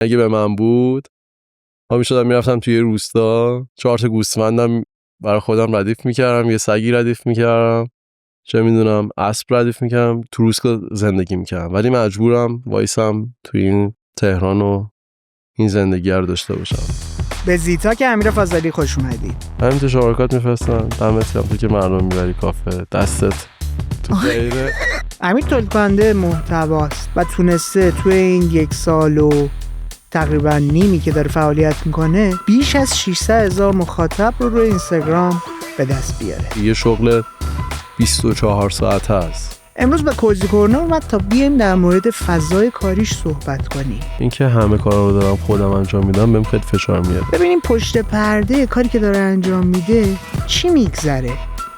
اگه به من بود ها میشدم میرفتم توی روستا 4 تا گوسفندم برای خودم ردیف میکردم، یه سگی ردیف میکردم، چه میدونم اسب ردیف میکردم، تو روستا زندگی میکردم. ولی مجبورم وایسم توی این تهران و این زندگی رو داشته باشم. به زیتا که امیر فاضلی خوش اومدی. همین تو شارکات میفرستن دمت گرم، تو که مردم میبری کافه دستت تو خیره. امیر تولید کننده محتواست و تونسته توی این 1 سال و تقریبا نیمی که داره فعالیت میکنه بیش از 600,000 مخاطب رو روی اینستاگرام به دست بیاره. یه شغل 24 ساعت هست. امروز به کوزی کورنر اومد تا بیایم در مورد فضای کاریش صحبت کنیم. این که همه کارا رو دارم خودم انجام میدم بهم خیلی فشار میاد. ببینیم پشت پرده کاری که داره انجام میده چی میگذره.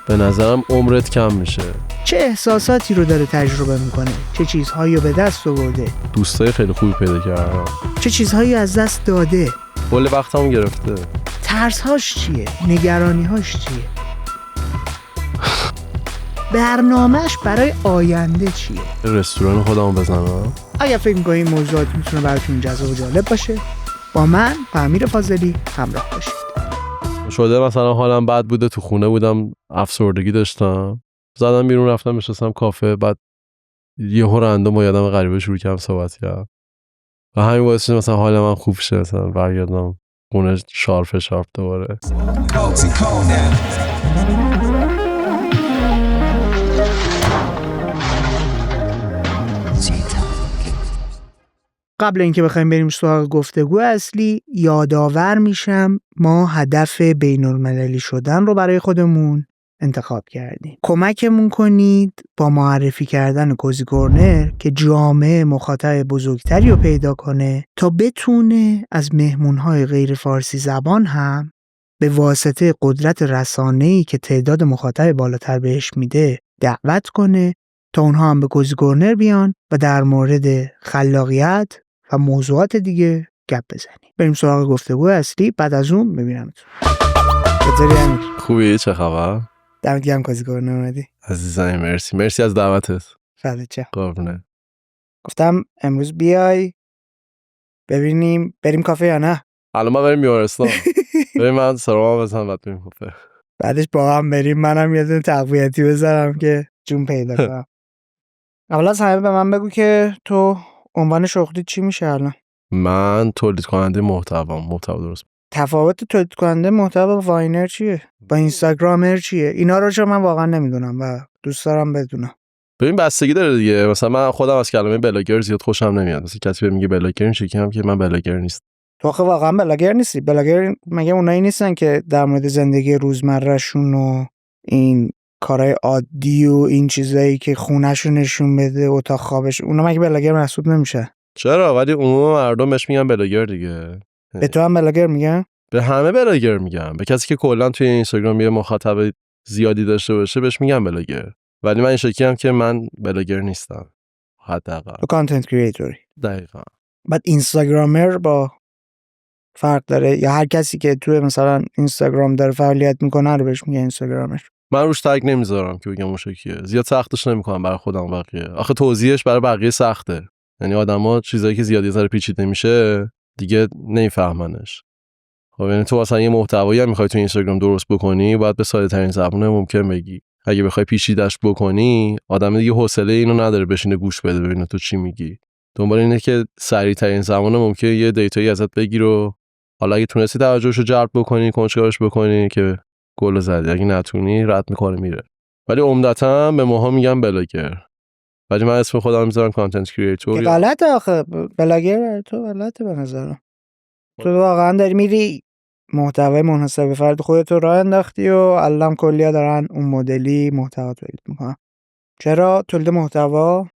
به نظرم عمرت کم میشه. چه احساساتی رو داره تجربه میکنه، چه چیزهایی رو به دست آورده، دوستای خیلی خوبی پیدا کردم، چه چیزهایی از دست داده، کل وقتمو گرفته. ترس‌هاش چیه، نگرانی‌هاش چیه، برنامه‌اش برای آینده چیه. رستوران خودمو بزنم. اگر فکر می‌کنید این موضوعات میتونه براتون جذاب و جالب باشه، با من امیر فاضلی همراه باشید. شده مثلا حالم بد بوده، تو خونه بودم، افسردگی داشتم، زدم بیرون رفتم نشستم کافه، بعد یهو رندوم با یادم غریبه شروع کردم صحبت کردم و همین باعث شد مثلا حال من خوب شه، مثلا برگردم خونه شارپ دوباره. قبل اینکه بخوایم بریم سراغ گفتگو اصلی، یادآور میشم ما هدف بین‌المللی شدن رو برای خودمون انتخاب کردیم. کمکمون کنید با معرفی کردن کوزی کورنر که جامعه مخاطب بزرگتری رو پیدا کنه تا بتونه از مهمونهای غیر فارسی زبان هم به واسطه قدرت رسانه‌ای که تعداد مخاطب بالاتر بهش میده دعوت کنه تا اونها هم به کوزی کورنر بیان و در مورد خلاقیت و موضوعات دیگه گپ بزنیم. بریم سراغ گفتگو اصلی، بعد از اون ببینمتون. چطوری امیر؟ خوبی؟ چه خبر؟ دمت گرم کوزی کورنر اومدی. عزیزم مرسی از دعوتت. فدات چه. قربونه. گفتم امروز بیای ببینیم بریم کافه یا نه. الان ما بریم بیمارستان. بریم من سرما بزنم بعد بریم کافه. بعدش با هم بریم، منم یه دونه تقویتی بذارم که جون پیدا کنم. اول از همه به من بگو که تو عنوان شغلی چی میشه الان؟ من تولید کننده محتوا درست. تفاوت تولید کننده محتوا با واینر چیه؟ با اینستاگرامر چیه؟ اینا رو چون من واقعا نمیدونم و دوست دارم بدونم. ببین بستگی داره دیگه. مثلا من خودم از کلمه بلاگر زیاد خوشم نمیاد. مثلا کسی بهم میگه بلاگر، این شکلی هم که من بلاگر نیست. تو آخه واقعا بلاگر نیستی. بلاگر مگه اونایی نیستن که در مورد زندگی روزمرهشون و این کارهای عادی و این چیزایی که خونه‌شون نشون بده، اتاق خوابش، اونا مگه بلاگر محسوب نمیشه؟ چرا؟ ولی عموم مردم بهش میگن بلاگر دیگه. به تو هم بلاگر میگن؟ به همه بلاگر میگن. به کسی که کلا توی اینستاگرام یه مخاطب زیادی داشته باشه بهش میگن بلاگر. ولی من این شکلی هم که من بلاگر نیستم. حداقل. تو کانتنت کریئتوری. دقیقاً. بعد اینستاگرامر با فرق داره یا هر کسی که توی مثلا اینستاگرام داره فعالیت میکنه رو بهش میگه اینستاگرامر؟ من روش تگ نمیذارم که بگم اون شکلیه. زیاد سختش نمیکنم برای خودم و بقیه. آخه توضیحش برای بقیه سخته. یعنی آدما چیزایی که زیادی زره پیچیده میشه دیگه نمیفهمنش. خب یعنی تو مثلا یه محتوایی هم میخوای تو اینستاگرام درست بکنی، باید به ساده ترین زبان ممکن بگی. اگه بخوای پیچیده‌اش بکنی، آدم دیگه حوصله اینو نداره بشینه گوش بده ببینه تو چی میگی. دنبال اینه که سریع ترین زمان ممکن یه دیتایی ازت بگیر و حالا اگه تونستی توجهشو جلب بکنی، کنجکاوش بکنی که گل زدی، اگه نتونی رد میکنه میره. ولی عمدتاً به ماها میگن بلاگر. ولی من اسم خودم میذارم کانتنت کریئتور. که غلطه آخه. بلاگر تو غلطه به نظرم. تو واقعا داری میری محتوای منحصر به فرد خودت رو راه انداختی و الان کلیا دارن اون مدلی محتوا تولید میکنن. چرا تولید محتوا؟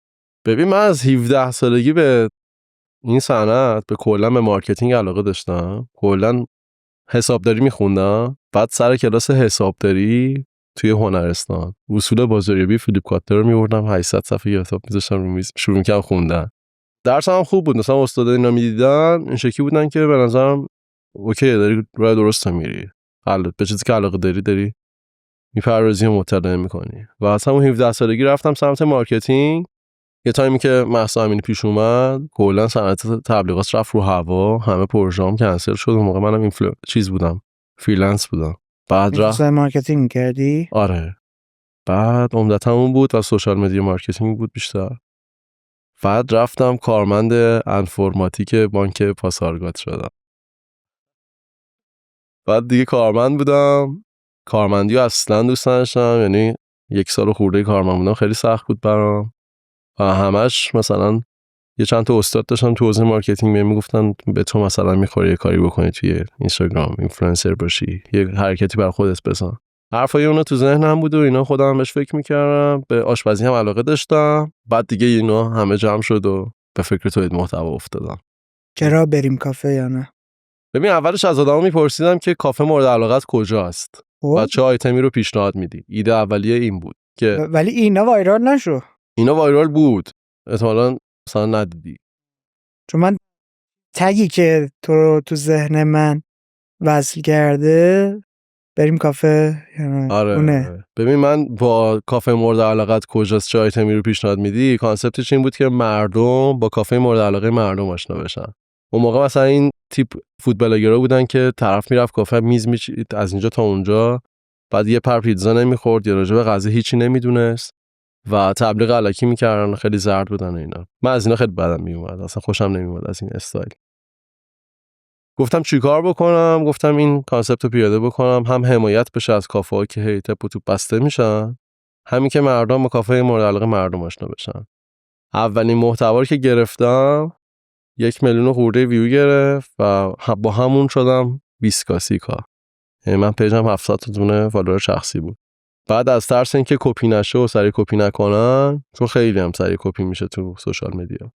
ببین من از 17 سالگی به این صنعت، به کلا به مارکتینگ علاقه داشتم. کلا حسابداری میخوندم. بعد سر کلاس حسابداری توی هنرستان اصول بازاریابی فیلیپ کاتلر رو میوردم، 800 صفحه کتاب میذاشتم رو میز، شروع میکردم خوندن. درسم هم خوب بود. مثلا استادا اینا میدیدن این شکلی بودن که به نظرم اوکی داری راه درست میری. به چیزی که علاقه داری میپردازی و مطالعه میکنی. و از همون 17 سالگی رفتم سمت مارکتینگ یه تایمی که مهسا امینی پیش اومد کلا صنعت تبلیغات رفت رو هوا، همه پروژه‌ام کنسل شد. اون موقع منم چیز بودم، فریلنس بودم. بعد رفت مارکتینگ کردی؟ آره. بعد عمدتاً اون بود و سوشال مدیا مارکتینگ بود بیشتر. بعد رفتم کارمند انفرماتیک بانک پاسارگاد شدم. بعد دیگه کارمند بودم. کارمندی اصلا دوست نداشتم، یعنی 1 سال خورده کارمند بودم، خیلی سخت بود برام. و همش مثلا یه چند تا استاد داشتم تو حوزه مارکتینگ بهم میگفتن به تو مثلا میخوره یه کاری بکنی توی اینستاگرام، اینفلوئنسر باشی، یه حرکتی بر خودت بزن. حرفای اونا تو ذهنم بود و اینا، خودم بهش فکر میکردم. به آشپزی هم علاقه داشتم. بعد دیگه اینا همه جمع شد و به فکر تولید محتوا افتادم. چرا بریم کافه یا نه؟ ببین اولش از آدما میپرسیدم که کافه مورد علاقت کجاست و چه آیتمی رو پیشنهاد میدی. ایده اولیه این بود که ولی اینا وایرال نشو. اینا وایرال بود، احتمالاً مثلا ندیدی. چون من تگی که تو رو تو ذهن من وصل کرده بریم کافه یا نه؟ آره اونه. ببین من با کافه مورد علاقت کجاست چه آیتمی رو پیشنهاد میدی کانسپتش این بود که مردم با کافه مورد علاقه مردم آشنا بشن. اون موقع مثلا این تیپ فود بلاگرها بودن که طرف میرفت کافه میز میچید از اینجا تا اونجا، بعد یه پر پیتزا نمیخورد یا راجع به غذا هیچی نمیدونست و تبلیغ الکی میکردن، خیلی زرد بودن اینا. من از اینا خیلی بدم میومد، اصلا خوشم نمیومد از این استایل. گفتم چیکار بکنم؟ گفتم این کانسپت رو پیاده بکنم، هم حمایت بشه از کافه‌ها که هی تپ و توپ بسته میشن، همین که مردم با کافه مورد علاقه مردم آشنا بشن. اولین محتوا که گرفتم 1 میلیون خورده ویو گرفت و با همون شدم 20 کاسیکا. یعنی من پیجم 700 تا دونه فالوور شخصی بود. بعد از ترس اینکه کپی نشه و سری کپی نکنن، چون خیلی هم سری کپی میشه تو سوشال مدیا،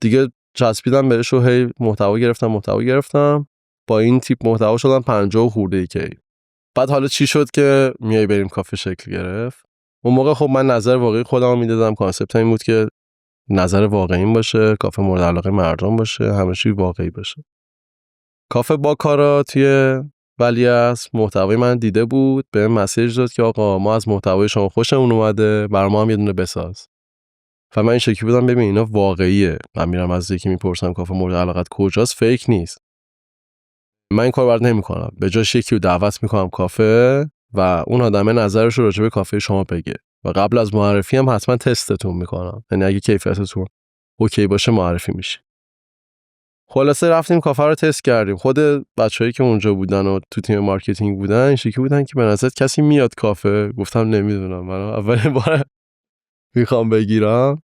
دیگه چسبیدم بهش و هی محتوا گرفتم. با این تیپ محتوا شدم 50 خورده کی. بعد حالا چی شد که میای بریم کافه شکل گرفت؟ اون موقع خب من نظر واقعی خودم میدادم، کانسپت این بود که نظر واقعی باشه، کافه مورد علاقه مردم باشه، همه چی واقعی باشه. کافه با کارا توی ولیعصر محتوای من دیده بود، به مسیج داد که آقا ما از محتوای شما خوشمون اومده، برای ما هم یه دونه بساز. و من این شکلی بودم ببین اینا واقعیه. من میرم از یکی میپرسم کافه مورد علاقت کجاست، فیک نیست. من این کار برات نمیکنم، به جاش یکی رو دعوت میکنم کافه و اون آدمه نظرش رو راجع به کافه شما بگه و قبل از معرفی هم حتما تستتون میکنم، یعنی اگه کیفیتتون اوکی باشه معرفی میشه. خلاصه رفتیم کافه رو تست کردیم. خود بچه‌ای که اونجا بودن و تو تیم مارکتینگ بودن این شکلی بودن که به نظرت کسی میاد کافه؟ گفتم نمیدونم، من اولین بار میخوام بگیرم.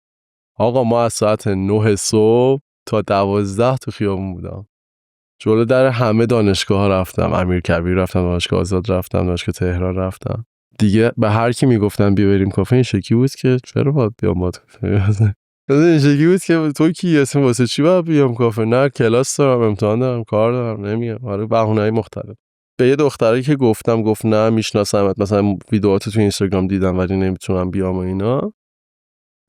آقا ما از ساعت 9 صبح تا 12 تو خیابون بودم. جلو در همه دانشگاه ها رفتم، امیرکبیر رفتم، دانشگاه آزاد رفتم، دانشگاه تهران رفتم. دیگه به هر کی میگفتن بیا بریم کافه این شکلی بود که چرا باید بیام با تو؟ این شکلی بود که تو کی اسم واسه چی باید بیام کافه؟ نه کلاس دارم، امتحان دارم، کار دارم، نمیام. آره بهونه‌های مختلف. به یه دختری که گفت نه میشناسمت، مثلا ویدیوهاتو تو اینستاگرام دیدم ولی نمیتونم بیام و اینا.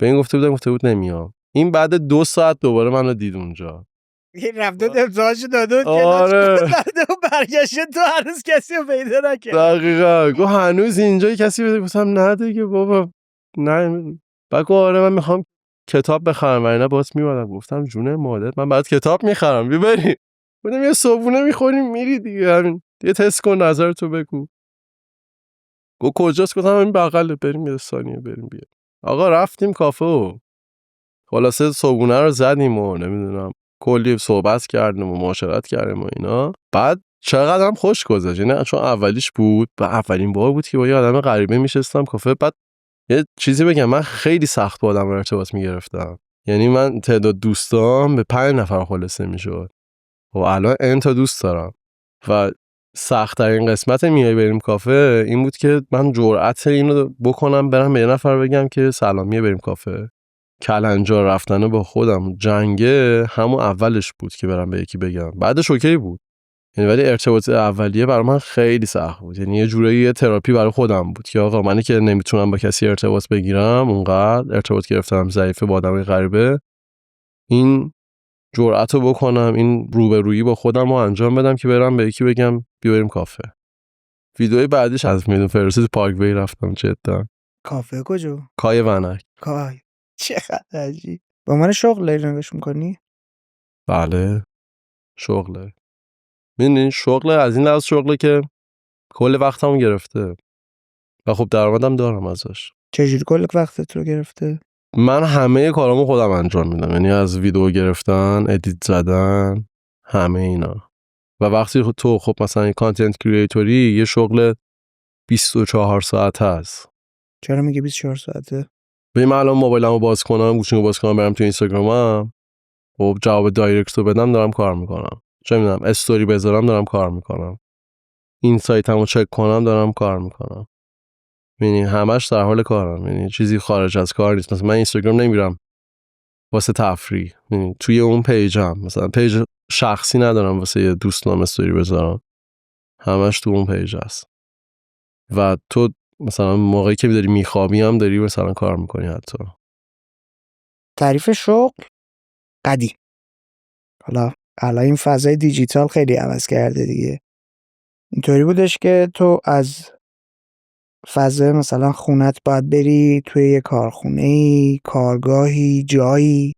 به این گفته بود نمیام. این بعد 2 ساعت دوباره منو دید اونجا. این رفته امضاهاشو داده آره و برگشته تو هنوز کسی رو پیدا نکرد. دقیقا گو هنوز اینجا کسی بده. گفتم نه دیگه بابا نه. بعد آره من میخوام کتاب بخرم و اینا باز میومدم. گفتم جون مادر من بعد کتاب میخرم ببری. گفتم یه صبحونه میخوریم میری دیگه، همین یه تست کن نظرتو بگو. گو کجاست؟ گفتم این بغله، بریم یه ثانیه بریم بیا. آقا رفتیم کافه و خلاصه صبحونه رو زدیم و نمیدونم کلی صحبت کردیم و معاشرت کردیم و اینا. بعد چقدرم خوش گذشت، یعنی چون اولیش بود و اولین بار بود که با یه آدم غریبه میشستم کافه. بعد یه چیزی بگم، من خیلی سخت با آدم ارتباط میگرفتم، یعنی من تعداد دوستام به 5 نفر خلاصه میشد و الان ان تا دوست دارم. و سخت‌ترین قسمت میای بریم کافه این بود که من جرأت اینو بکنم برم به یه نفر بگم که سلامیه بریم کافه. کلنجار رفتنه با خودم جنگه همون اولش بود که برم به یکی بگم، بعدش اوکی بود. یعنی ولی ارتباط اولیه برای من خیلی سخت بود، یعنی یه جورایی تراپی برای خودم بود که آقا منی که نمیتونم با کسی ارتباط بگیرم، اونقدر ارتباط گرفتم ضعیفه با آدمای غریبه، این جرأتو بکنم، این روبرویی با خودم رو انجام بدم که برم به یکی بگم بیا بریم کافه. ویدیوی بعدیش از میدون فرستاد پارک وی رفتم جدا. کافه کجا؟ کای ونک. کای چقدر عجیب. به عنوان شغل نگاش میکنی؟ بله شغله. میدونی شغله، از این لحاظ شغله که کل وقتمو گرفته و خب درآمدم دارم ازش. چجوری کل وقتت رو گرفته؟ من همه کارامو خودم انجام میدم، یعنی از ویدیو گرفتن، ادیت زدن، همه اینا. و وقتی تو خب مثلا کانتنت کریئتوری یه شغل 24 ساعت هست. چرا میگه 24 ساعته؟ ببین من الان موبایلمو باز کنم، گوشیمو باز کنم، برم تو اینستاگرامم، خب جواب دایرکت رو بدم، دارم کار میکنم. چه میدونم استوری بذارم، دارم کار میکنم. این سایتمو چک کنم، دارم کار میکنم. یعنی همش در حال کارم، یعنی چیزی خارج از کار نیست. مثلا من اینستاگرام نمیرم واسه تفریح، یعنی توی اون پیجم مثلا پیج شخصی ندارم واسه یه دوستام استوری بذارم، همش تو اون پیج هست. و تو مثلا موقعی که داری میخوابی هم داری مثلا کار میکنی. حتی تعریف شغل قدیم. حالا این فضای دیجیتال خیلی عوض کرده دیگه. اینطوری بودش که تو از فضای مثلا خونت باید بری توی یه کارخونه‌ای، کارگاهی، جایی،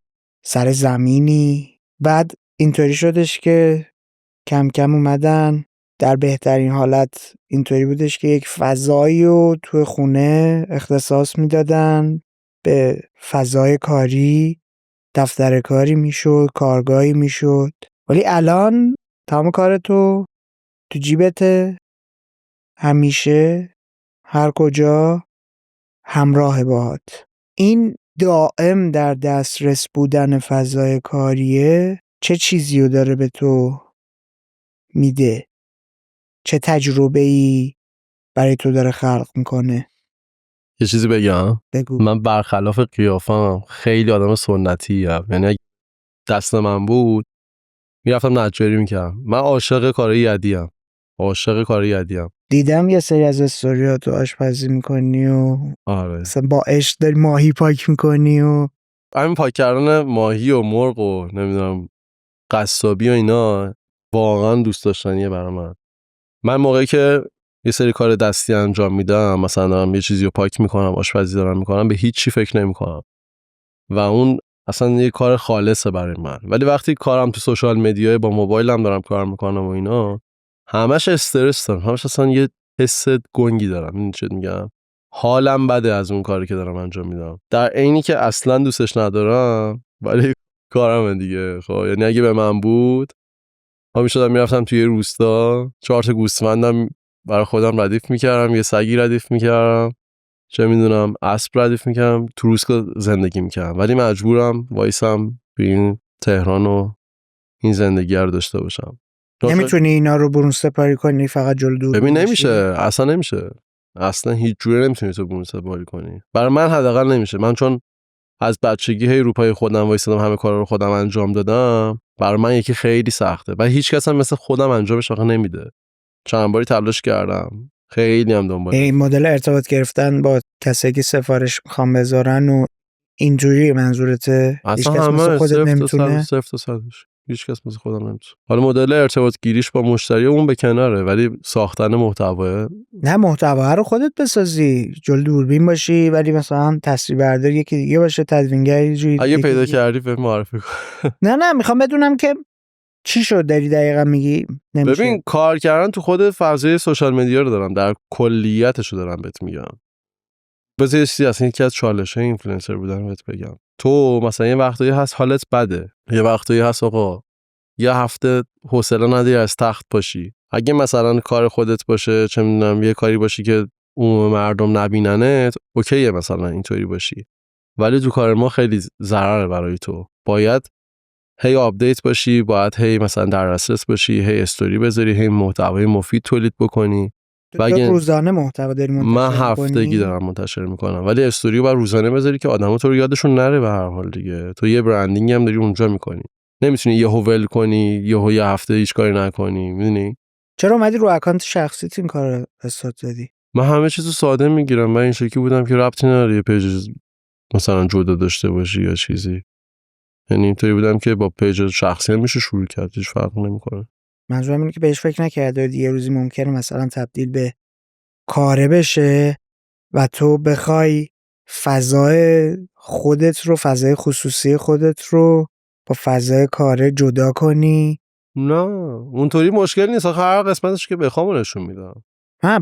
سر زمینی. بعد اینطوری شدش که کم کم اومدن در بهترین حالت اینطوری بودش که یک فضایی رو توی خونه اختصاص میدادن به فضای کاری، دفتر کاری میشد، کارگاهی میشد. ولی الان تمام کار تو جیبته، همیشه، هر کجا، همراه باهات. این دائم در دسترس بودن فضای کاریه چه چیزی رو داره به تو میده؟ چه تجربه‌ای برای تو داره خلق میکنه؟ یه چیزی بگم، بگو. من برخلاف قیافم خیلی آدم سنتی ام. یعنی اگه دست من بود میرفتم نجاری میکردم. من عاشق کارهای یدیم، عاشق کارهای یدیم. دیدم یه سری از استوریاتو آشپزی میکنی و آره مثلا با عشق داری ماهی پاک میکنی و همین پاک کردن ماهی و مرغ و نمیدونم قصابی و اینا واقعا دوست داشتنیه برای من. من موقعی که یه سری کار دستی انجام میدم، مثلا دارم یه چیزی رو پاک میکنم، آشپزی دارم میکنم، به هیچ چی فکر نمیکنم و اون اصلا یه کار خالصه برای من. ولی وقتی کارم تو سوشال مدیا با موبایلم دارم کار میکنم و اینا، همش استرس دارم، همش اصلا یه حس گنگی دارم. این چه میگم، حالم بده از اون کاری که دارم انجام میدم، در عینی که اصلا دوستش ندارم ولی کارم دیگه. خب یعنی اگه به من بود ها میشدم میرفتم توی روستا 4 تا گوسفندم برای خودم ردیف میکردم، یه سگی ردیف میکردم، چه میدونم اسب ردیف میکردم، تو روستا زندگی میکردم. ولی مجبورم وایسم به این تهران و این زندگی رو داشته باشم. نمیتونی اینا رو برون سپاری کنی فقط جلو دور ببین باشی؟ نمیشه، اصلا نمیشه، اصلا هیچ جوره نمیتونی تو برون سپاری کنی. برای من حداقل نمیشه. من چون از بچگی هی رو پای خودم وایسادم، همه کارا رو خودم انجام دادم، برای من یکی خیلی سخته و هیچ کس هم مثل خودم انجامش واقعا نمیده. چند باری تلاش کردم، خیلی هم دنبال این مدل ارتباط گرفتن با کسایی که سفارش میخوام بذارن و اینجوری منظورته؟ هیچ اصلا کس مثل همه خودت صفر تا نمیتونه؟ صد، صفر تا صدش هیچ کس مثل خودم نمیتونه. حالا مدل ارتباط گیریش با مشتری اون به کناره، ولی ساختن محتوا، نه محتوا رو خودت بسازی، جلو دوربین باشی، ولی مثلا تصویر بردار یکی دیگه باشه، تدوینگر یه جوری اگه پیدا دیگه. کردی به معرفی کن. نه میخوام بدونم که چی شد داری دقیقا میگی نمیشه. ببین کار کردن تو خود فضای سوشال مدیا رو دارم در کلیتش رو دارم بهت میگم. بذار یه چیزی اصلا یکی از چالش‌های اینفلوئنسر بودن بهت بگم. تو مثلا یه وقتایی هست حالت بده، یه وقتایی هست آقا یه هفته حوصله نداری از تخت پاشی. اگه مثلا کار خودت باشه، چه میدونم یه کاری باشی که عموم مردم نبیننت، اوکیه مثلا اینطوری باشی. ولی تو کار ما خیلی ضرره برای تو. باید هی آپدیت باشی، باید هی مثلا در دسترس باشی، هی استوری بذاری، هی محتوای مفید تولید بکنی. تو روزانه محتوا داری منتشر من می‌کنی؟ هفتگی دارم منتشر میکنم، ولی استوری رو باید روزانه بذاری که آدما تو رو یادشون نره. به هر حال دیگه تو یه برندینگ هم داری اونجا میکنی، نمیتونی یهو ول کنی، یه هفته هیچ کاری نکنی. میدونی چرا اومدی رو اکانت شخصیت این کار رو استارت زدی؟ من همه چیزو ساده میگیرم. من این شکلی بودم که ربطی نداره یه پیج مثلا جدا داشته باشی یا چیزی. یعنی اینطوری بودم که با پیج شخصی هم میشه شروع کرد، هیچ فرق نمیکنه. منظورم اینه که بهش فکر نکردی یه روزی ممکنه مثلا تبدیل به کاره بشه و تو بخوای فضای خودت رو، فضای خصوصی خودت رو با فضای کار جدا کنی. نه اونطوری مشکل نیست، آخه هر قسمتش که بخوام نشون میدم.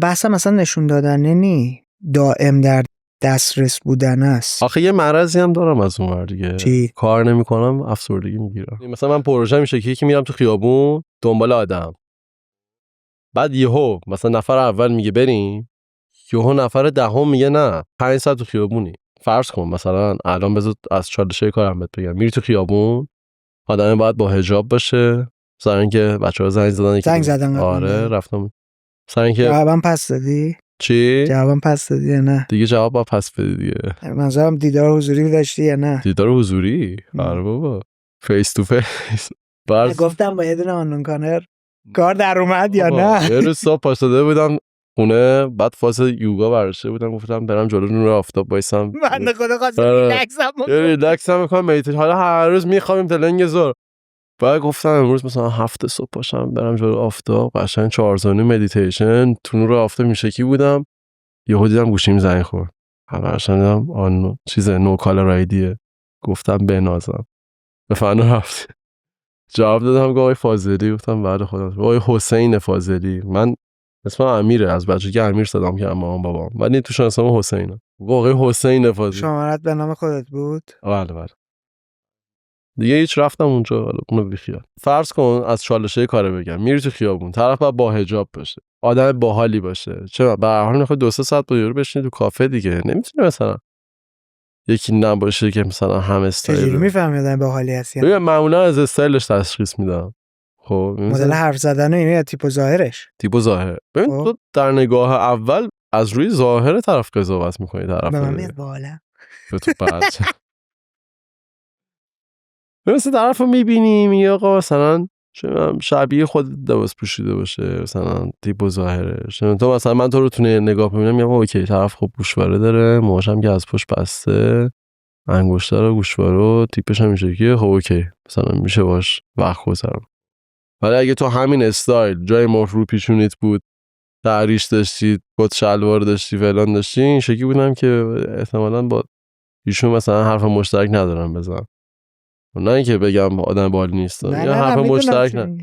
بحثم مثلا نشون دادنه نی، دائم در دسترس بودن است. آخه یه مرضی هم دارم از اون ور دیگه. چی؟ کار نمیکنم افسردگی میگیرم. مثلا من پروژه میشه که میرم تو خیابون دنبال آدم، بعد یهو مثلا نفر اول میگه بریم، یهو نفر دهم میگه نه 5 ساعت تو خیابونی. فرض کن مثلا الان بذار از چالشه کارم بهت بگم، میری تو خیابون آدم باید با حجاب باشه، مثلا اینکه بچه‌ها زنگ زدن آره رفتم مثلا اینکه جوابم پس دادی؟ چی؟ جوابم پس دادی یا نه؟ دیگه جواب با پس بدی دیگه. منظورم دیدار حضوری داشتی یا نه؟ دیدار حضوری؟ آره بابا، فیس تو فیس. گفتم با یه دونه آنون کانر کار در اومد یا نه؟ یه روز صبح پاشده بودم خونه، بعد فاز یوگا برداشته بودم، گفتم برم جلو نور آفتاب وایسم، بنده خدا خواستم ریلکسم میکنم مدیتیشن. حالا هر روز میخوام تا لنگ زور، بعد گفتم امروز مثلا 7 صبح پاشم برم جلو آفتاب، قشنگ 4 زانو مدیتیشن تو نور آفتاب میشکی بودم. یهو دیدم گوشیم زنگ خورد، همش دیدم آن چیز نو کالر آیدیه، گفتم بنازم به فنا رفت. جواب دادم گفتم آقای فاضلی، گفتم بعد خودم آقای حسین فاضلی، من اسمم امیره، از بچگی امیر صدام کردم مامان بابام، ولی تو شناسنامه حسینم. آقای حسین فاضلی. شمارت به نام خودت بود؟ بله دیگه هیچ، رفتم اونجا، حالا اونو بیخیال. فرض کن از چالشه کار بگم، میری تو خیابون طرف باید با حجاب باشه، آدم باحالی باشه، چرا به هر حال میخوای 2-3 ساعت با یارو بشینی تو کافه دیگه، نمیتونی مثلا یکی نباشه که مثلا هم استایل. چجوری میفهمی آدم باحالی هستی؟ ببین معمولا از استایلش تشخیص میدم. خب مدل حرف زدن اینه یا تیپ و ظاهرش؟ تیپ و ظاهر. ببین تو در نگاه اول از روی ظاهر طرف قضاوت میکنی، طرف به من میاد بالا به تو بچه مثلا طرف رو میبینی میگه آقا مثلا شبیه خود لباس پوشیده باشه، مثلا تیپ و ظاهرش. تو مثلا من تو رو تو نگاه ببینم میگم اوکی طرف خب گوشواره داره، موهاش هم که از پشت بسته، انگشتر و گوشواره، تیپش هم میشه که خب اوکی مثلا میشه باش وقت گذرون. ولی اگه تو همین استایل جای مهر رو پیشونیت بود، تعریش داشتی، کت شلوار داشتی، فلان داشتی، این شکلی بودم که احتمالاً با ایشون مثلا حرف مشترک ندارم بزنم. نه اینکه بگم آدم باحالی نیست، یا حرف مشترک نه،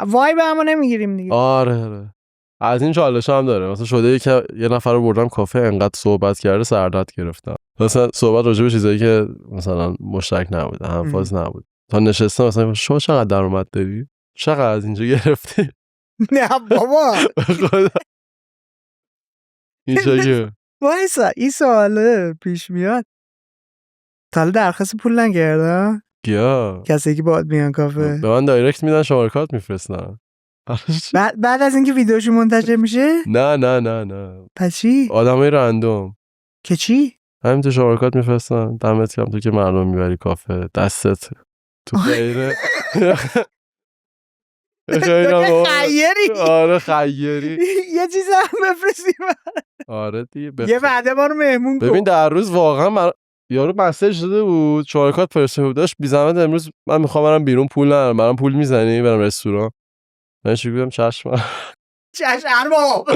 وای به همو نمیگیریم دیگه. آره از این چالش هم داره. مثلا شده که یه نفر رو بردم کافه، انقدر صحبت کرده سردرد گرفتم، مثلا صحبت راجع به چیزایی که مثلا مشترک نبوده، همفاز نبود، تا نشستم مثلا شما چقدر درآمد داری؟ چقدر از اینجا گرفتی؟ نه بابا اینجا وایسا این سواله پیش میاد، تا درخواست پول نگردم کیا؟ کسی که باهات میان کافه به من دایرکت میدن، شماره کارت میفرستن. بعد از اینکه ویدیوشو منتشر میشه؟ نه پس چی؟ آدمای رندوم که چی؟ همین تو شماره کارت میفرستن، دمت گرم تو که مردم میبری کافه، دستت تو خیره. خیری؟ آره خیری. یه چیز هم بفرستی. آره دیگه یه بعده ما رو مهمون کن. ببین در روز واقعا یارو مسیج داده بود، شماره کارت فرستاده بود، داشت بی زحمت امروز من میخوام برم بیرون، پول ندارم، برام پول میزنی برم رستوران؟ من چی گفتم چشم ارباب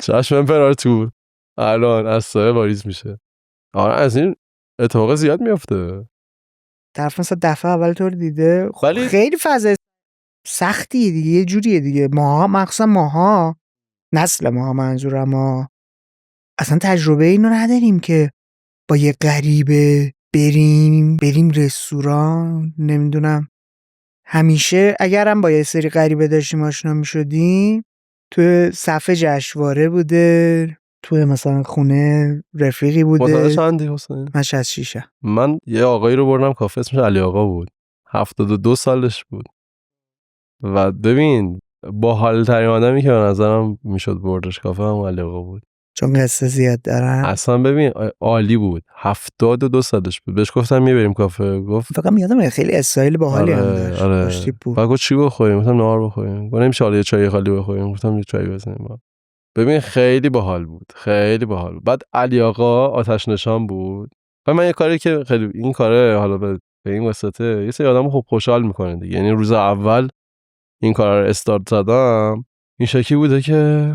چشم امپراتور. الان از سایه واریز میشه. آره از این اتفاق زیاد میفته. طرف مثلا دفعه اول تو رو دیده، ولی خیلی فضا سختیه دیگه، یه جوریه دیگه. ماها مخصوصا ماها، نسل ماها منظورم، ما اصلا تجربه اینو نداریم که با یه غریبه بریم رستوران، نمیدونم. همیشه اگرم با یه سری غریبه داشتیم آشنا میشدیم، تو صف جشنواره بوده، تو مثلا خونه رفیقی بوده. متولد چندی حسین؟ من 66. من یه آقایی رو بردم کافه، اسمش علی آقا بود، 72 سالش بود و ببین با حال ترین آدمی که به نظرم میشد بردش کافه هم علی آقا بود، چون قصه زیاد دارن. اصلا ببین عالی بود، 72 سالش بود. بهش گفتم میبریم کافه، گفت فقط میادم خیلی استایل باحالی هم داشت. آره. بعد گفت چی بخوریم؟ گفتم نهار بخوریم. گفتم نمیشه یه چای خالی بخوریم؟ گفتم یه چای بزنیم. ببین خیلی باحال بود، خیلی باحال. بعد علی آقا آتش نشان بود. و من یه کاری که خیلی این کاره حالا به این واسطه یه سری آدمو خوب خوشحال میکنه دیگه، یعنی روز اول این کارا رو استارت زدم این شکلی بوده که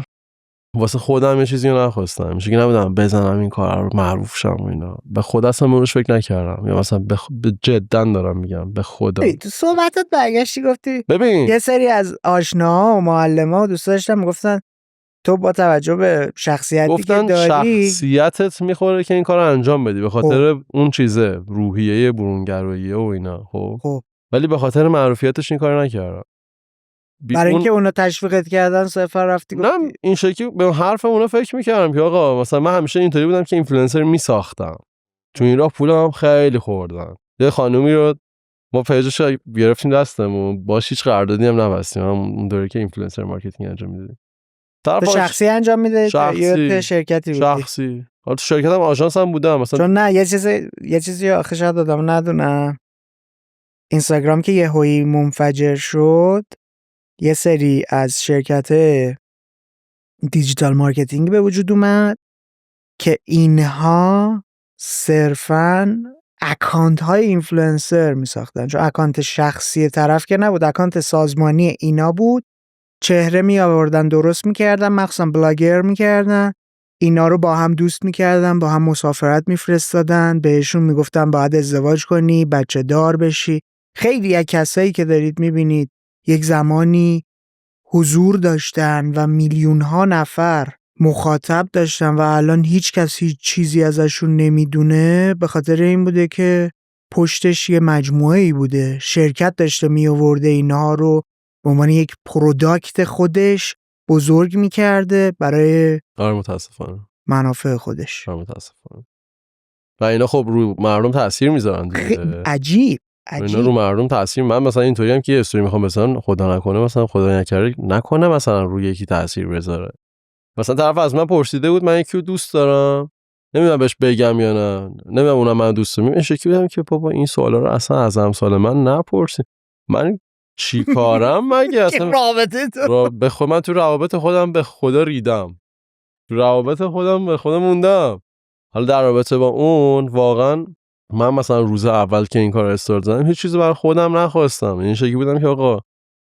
واسه خودم یه چیزی رو نخواستم، میشه که نبودم بزنم این کار رو معروف شم و اینا. به خدا اصلا بهش فکر نکردم، یا مثلا به جدا دارم میگم، به خدا. تو صحبتت برگشتی گفتی ببین یه سری از آشناها و معلم‌ها و دوست داشتم میگفتن تو با توجه به شخصیتی که داری شخصیتت میخوره که این کار رو انجام بدی، به خاطر اون چیزه، روحیه برونگراییه و اینا. خب ولی به خاطر معروفیتش این کار نکردم. برای اینکه اونا تشویقت کردن صفر رفتی گفتی؟ نه، این شکلی به حرف اونا فکر میکردم که آقا مثلا من همیشه اینطوری بودم که اینفلوئنسر میساختم، تو این راه پولم خیلی خوردن. یه خانومی رو ما پیجش گرفتیم دستمون، باش هیچ قراردادی هم نبستیم، اون دوره که اینفلوئنسر مارکتینگ انجام میدادیم. تو شخصی انجام میده یا شرکتی بودی؟ شخصی. حالا تو شرکتم آژانس هم بودم مثلا. چون نه یه چیزی آخه شاید آدم ندونم، اینستاگرام که یهویی منفجر شد، یه سری از شرکت دیجیتال مارکتینگ به وجود اومد که اینها صرفاً اکانت های اینفلوئنسر می ساختن، چون اکانت شخصی طرف که نبود، اکانت سازمانی اینا بود. چهره می آوردن، درست می کردن، مخصوصا بلاگر می کردن، اینا رو با هم دوست می کردن، با هم مسافرت می فرستادن، بهشون می گفتن باید ازدواج کنی، بچه دار بشی. خیلی از کسایی که دارید می بینید یک زمانی حضور داشتن و میلیون ها نفر مخاطب داشتن و الان هیچ کس هیچ چیزی ازشون نمیدونه، به خاطر این بوده که پشتش یه مجموعه‌ای بوده، شرکت داشته می آورده اینها رو به عنوان یک پروداکت خودش بزرگ میکرده برای متاسفانه منافع خودش. متاسفانه. و اینا خب رو مردم تاثیر میذارن دیگه. عجیب. اینا رو مردم تاثیر. من مثلا اینطوری هم که استوری میخوام مثلا خدا نکنه، مثلا خدا نکنه مثلا روی یکی تاثیر بذاره. مثلا طرف از من پرسیده بود من یکی رو دوست دارم، نمیدونم بهش بگم یا نه، نمیدونم اونم من دوست دارم. این شکلی بودم که بابا این سوالا رو اصلا از امثال من نپرسید، من چی کارم مگه اصلا رابطه تو من تو روابط خودم به خدا ریدم، تو روابط خودم به خدا موندم. حالا در رابطه با اون واقعا من مثلا روز اول که این کار استارت زدم هیچ چیزی برای خودم نخواستم. این شکلی بودم که آقا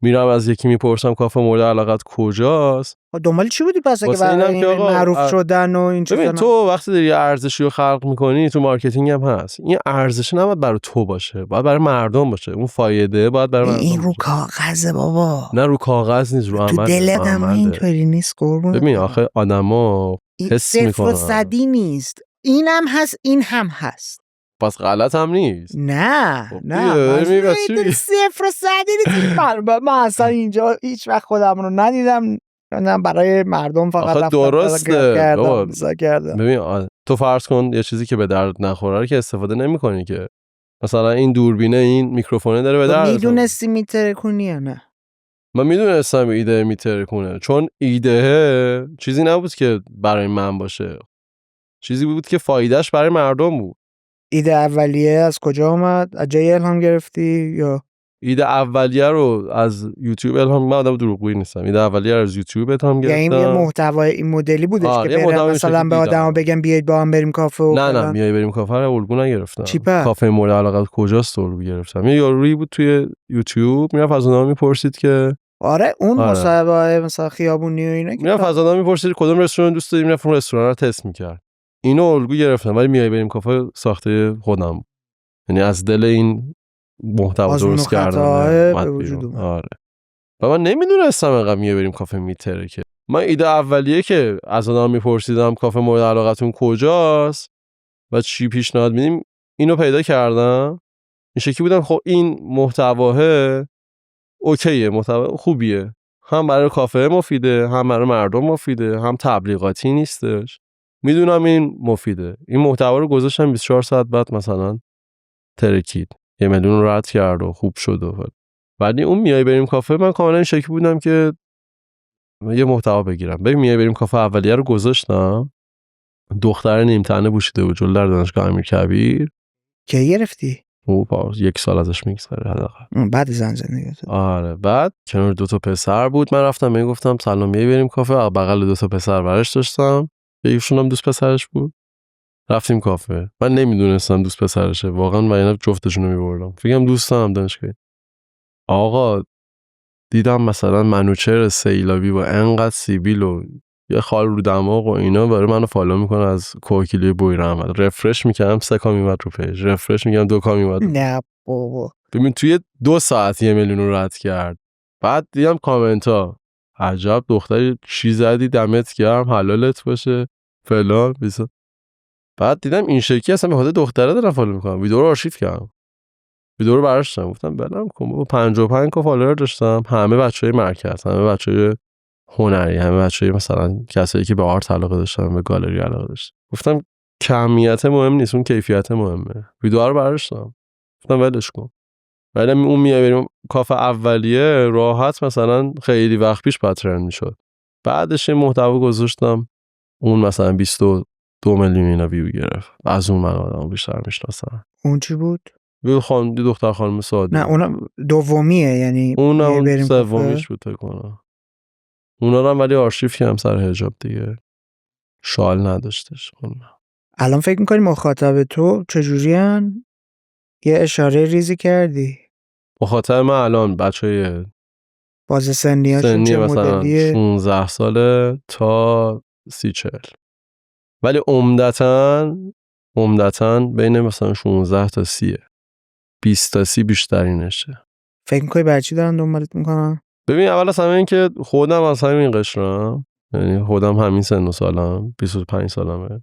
میرم از یکی میپرسم کافه مورد علاقت کجاست. دنبال چی بودی پس که برای معروف شدن و این چیزا؟ ببین تو وقتی داری ارزشی رو خلق میکنی، تو مارکتینگ هم هست، این ارزش نباید برای تو باشه، باید برای مردم باشه. اون فایده باید برای مردم این رو کاغذه بابا. نه رو کاغذ نیست، رو عمل. تو دلت هم اینطوری نیست قربون. ببین آخه آدما حس میکنن. صفر و صدی نیست، اینم هست این هم هست، پس غلط هم نیست. نه خب نه صفر و صدی نیست. من اصلا اینجا هیچ وقت خودم رو ندیدم برای مردم فقط رفتم درسته کردم. ببین تو فرض کن یه چیزی که به درد نخوره رو که استفاده نمی‌کنی که، مثلا این دوربینه، این میکروفونه داره به درد. میدونستی میترکونی یا نه؟ من میدونستم ایده میترکونه، چون ایده چیزی نبود که برای من باشه، چیزی بود که فایدهش برای مردم بود. ایده اولیه از کجا اومد؟ از جای الهام گرفتی یا ایده اولیه رو از یوتیوب الهام؟ من آدم دروغگویی نیستم. ایده اولیه رو از یوتیوب الهام گرفتم. یعنی یه محتوای این مدلی بودش که برم مثلا به آدما بگم بیاید با هم بریم کافه و نه بیاید بریم کافه رو الگو نگرفتم. کافه مورد علاقت کجاست الگو گرفتم. یه یارویی بود توی یوتیوب میرفت از اونها میپرسید که اون مصاحبه مثلا خیابونی و اینا که میرفت از آدم میپرسید کدوم رستوران دوست داری، میرفت اون رستوران رو تست میکرد. اینو الگو گرفتم. ولی میای بریم کافه ساخته خودم، یعنی از دل این محتوا درست کردن به وجود اومد. آره. و من نمیدونستم انقدر میای بریم کافه میتره که من ایده اولیه که از آدم میپرسیدم کافه مورد علاقتون کجاست و چی پیشنهاد میدیم، اینو پیدا کردم. این شکلی بودم خب این محتواه اوکیه، محتوا خوبیه، هم برای کافه مفیده، هم برای مردم مفیده، هم تبلیغاتی نیستش، میدونم این مفیده. این محتوا رو گذاشتم 24 ساعت بعد مثلا ترکید، 1 میلیون رو رد کرد و خوب شد. و ولی اون میای بریم کافه من کاملا این شکلی بودم که یه محتوا بگیرم. ببین میای بریم کافه اولیه رو گذاشتم، دختر نیم تنه پوشیده بود جلوی دانشگاه امیرکبیر. کی گرفتی؟ او 1 سال ازش میگذره حداقل. بعد زندگی آره. بعد کنار 2 تا پسر بود، من رفتم بهم گفتم سلام میای بریم کافه، بغل 2 تا پسر برش داشتم، یکیشون هم دوست پسرش بود. رفتیم کافه. من نمیدونستم دوست پسرشه واقعا، و اینا جفتشون رو میبردم فکرم دوستم دانشگاهی. آقا دیدم مثلا منوچهر سیلاوی با انقدر سیبیل و یه خال رو دماغ و اینا برای منو فالو میکنه از کوکیلی بویر احمد. رفرش میکنم 3 کا میومد رو پیج، رفرش میکنم 2 کا میومد. نه بابا ببین توی 2 ساعت 1 میلیون رو رد کرد. بعد دیدم کامنت ها عجب دختری چی زدی، دمت گرم، حلالت باشه فلان بیسا. بعد دیدم این شکلی اصلا به خاطر دختره دارن فالو میکنم. ویدیو رو آرشیو کردم، ویدیو رو برداشتم، گفتم بلم کن بابا. 55 کا فالوور داشتم، همه بچهای مرکز، همه بچهای هنری، همه بچهای مثلا کسایی که به آرت علاقه داشتن، به گالری علاقه داشتن. گفتم کمیت مهم نیست، اون کیفیت مهمه. ویدیو رو برداشتم، گفتم ولش کن. ولی اون میای بریم کافه اولیه راحت مثلا خیلی وقت پیش پاترن میشد. بعدش این محتوا گذاشتم، اون مثلا 22 میلیون اینا ویو گرفت. از اون من آدمو بیشتر میشناسم. اون چی بود؟ ویو خانم دختر خانم ساده. نه اون دومیه، یعنی اون بریم سومیش بود فکر کنم. اونا رو هم ولی آرشیو کردم سر حجاب دیگه. شال نداشتش. الان فکر میکنی مخاطب تو چجوریان؟ یه اشاره ریزی کردی. مخاطب من الان بچهای باز سنیاشون چه مثلا مدلیه؟ 16 ساله تا 30-40. ولی عمدتاً بین مثلا 16 تا 30، 20 تا 30 بیشترینشه. فکر میکنی بچی دارن دنبالت میکنن؟ ببین اول از همه این که خودم از همین قشرم، یعنی خودم همین سن و سالم، 25 سالمه.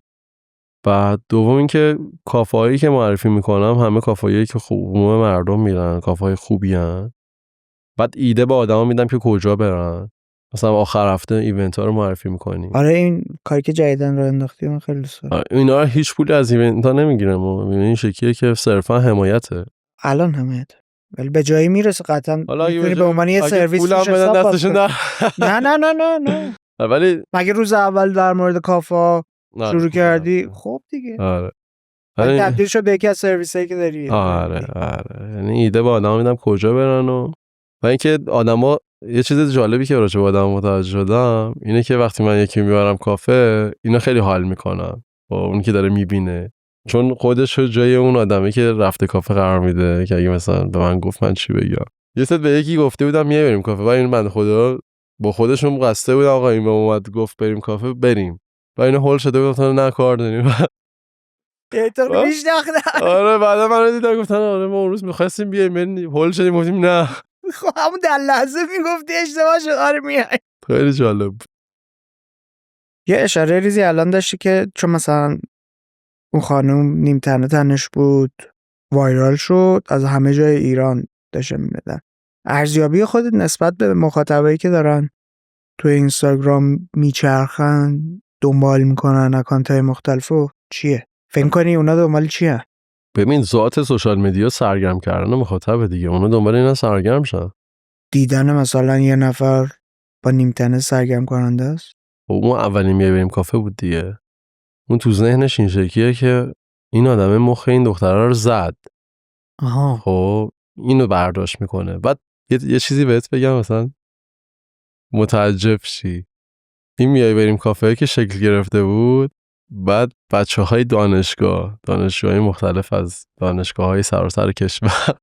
بعد دوم این که کافه‌هایی که معرفی میکنم همه کافه‌هایی که عموم مردم میرن، کافه‌های خوبی هن. بعد ایده به آدما میدم که کجا برن. مثلا آخر هفته ایونت ها رو معرفی میکنیم. آره این کاری که جدیدن رو انداختی من خیلی دوست دارم. اینا رو هیچ پولی از ایونت ها نمیگیرم. این شکلیه که صرفا حمایته. الان حمایت، ولی به جایی میرسه قطعا. میتونی به عنوان یه سرویس پولم بدن دستشون در. نه ولی مگه روز اول در مورد کافه شروع کردی؟ خب دیگه آره تبدیل شد به یکی از سرویسایی که داری. آره یعنی ایده به آدم میدم کجا برن و اینکه آدما یه چیز جالبی که راجع به آدم متوجه شدم اینه که وقتی من یکی میبرم کافه اینا خیلی حال میکنن با اون که داره میبینه، چون خودش جای اون آدمه که رفته کافه قرار میده که اگه مثلا به من گفت من چی بگم. یه سری به یکی گفته بودم میبریم کافه و این بنده خدا با خودشون قصه بود آقا این به اومد گفت بریم کافه بریم و اینا هول شده گفتن نه کار داریم. تو میشناختن. آره بعدا من دیدم گفتن آره ما اون روز می‌خواستیم بیایم هول شدیم گفتیم نه. خب همون در لحظه میگفتی اشتباه شد. آره میای. خیلی جالب. یه اشاره ریزی الان داشتی که چون مثلا اون خانم نیم تنه تنش بود وایرال شد از همه جای ایران داشته میمدن. ارزیابی خودت نسبت به مخاطبایی که دارن تو اینستاگرام میچرخن دنبال میکنن اکانت‌های مختلفو چیه؟ فکر کنی اونا دنبال چیه؟ ببین ذات سوشال مدیا سرگرم کردن مخاطب دیگه، اونا دنبال اینا سرگرم شن. دیدن مثلا یه نفر با نیم تنه سرگرم کننده است. اون اولین میبریم کافه بود دیگه. اون تو ذهنش این شکلیه که این آدمه مخ این دختره رو زد. آها. خب اینو برداشت میکنه. بعد یه چیزی بهت بگم مثلا متعجب شی. این میای بریم کافه که شکل گرفته بود، بعد بچه‌های دانشگاه‌های مختلف از دانشگاه‌های سراسر کشور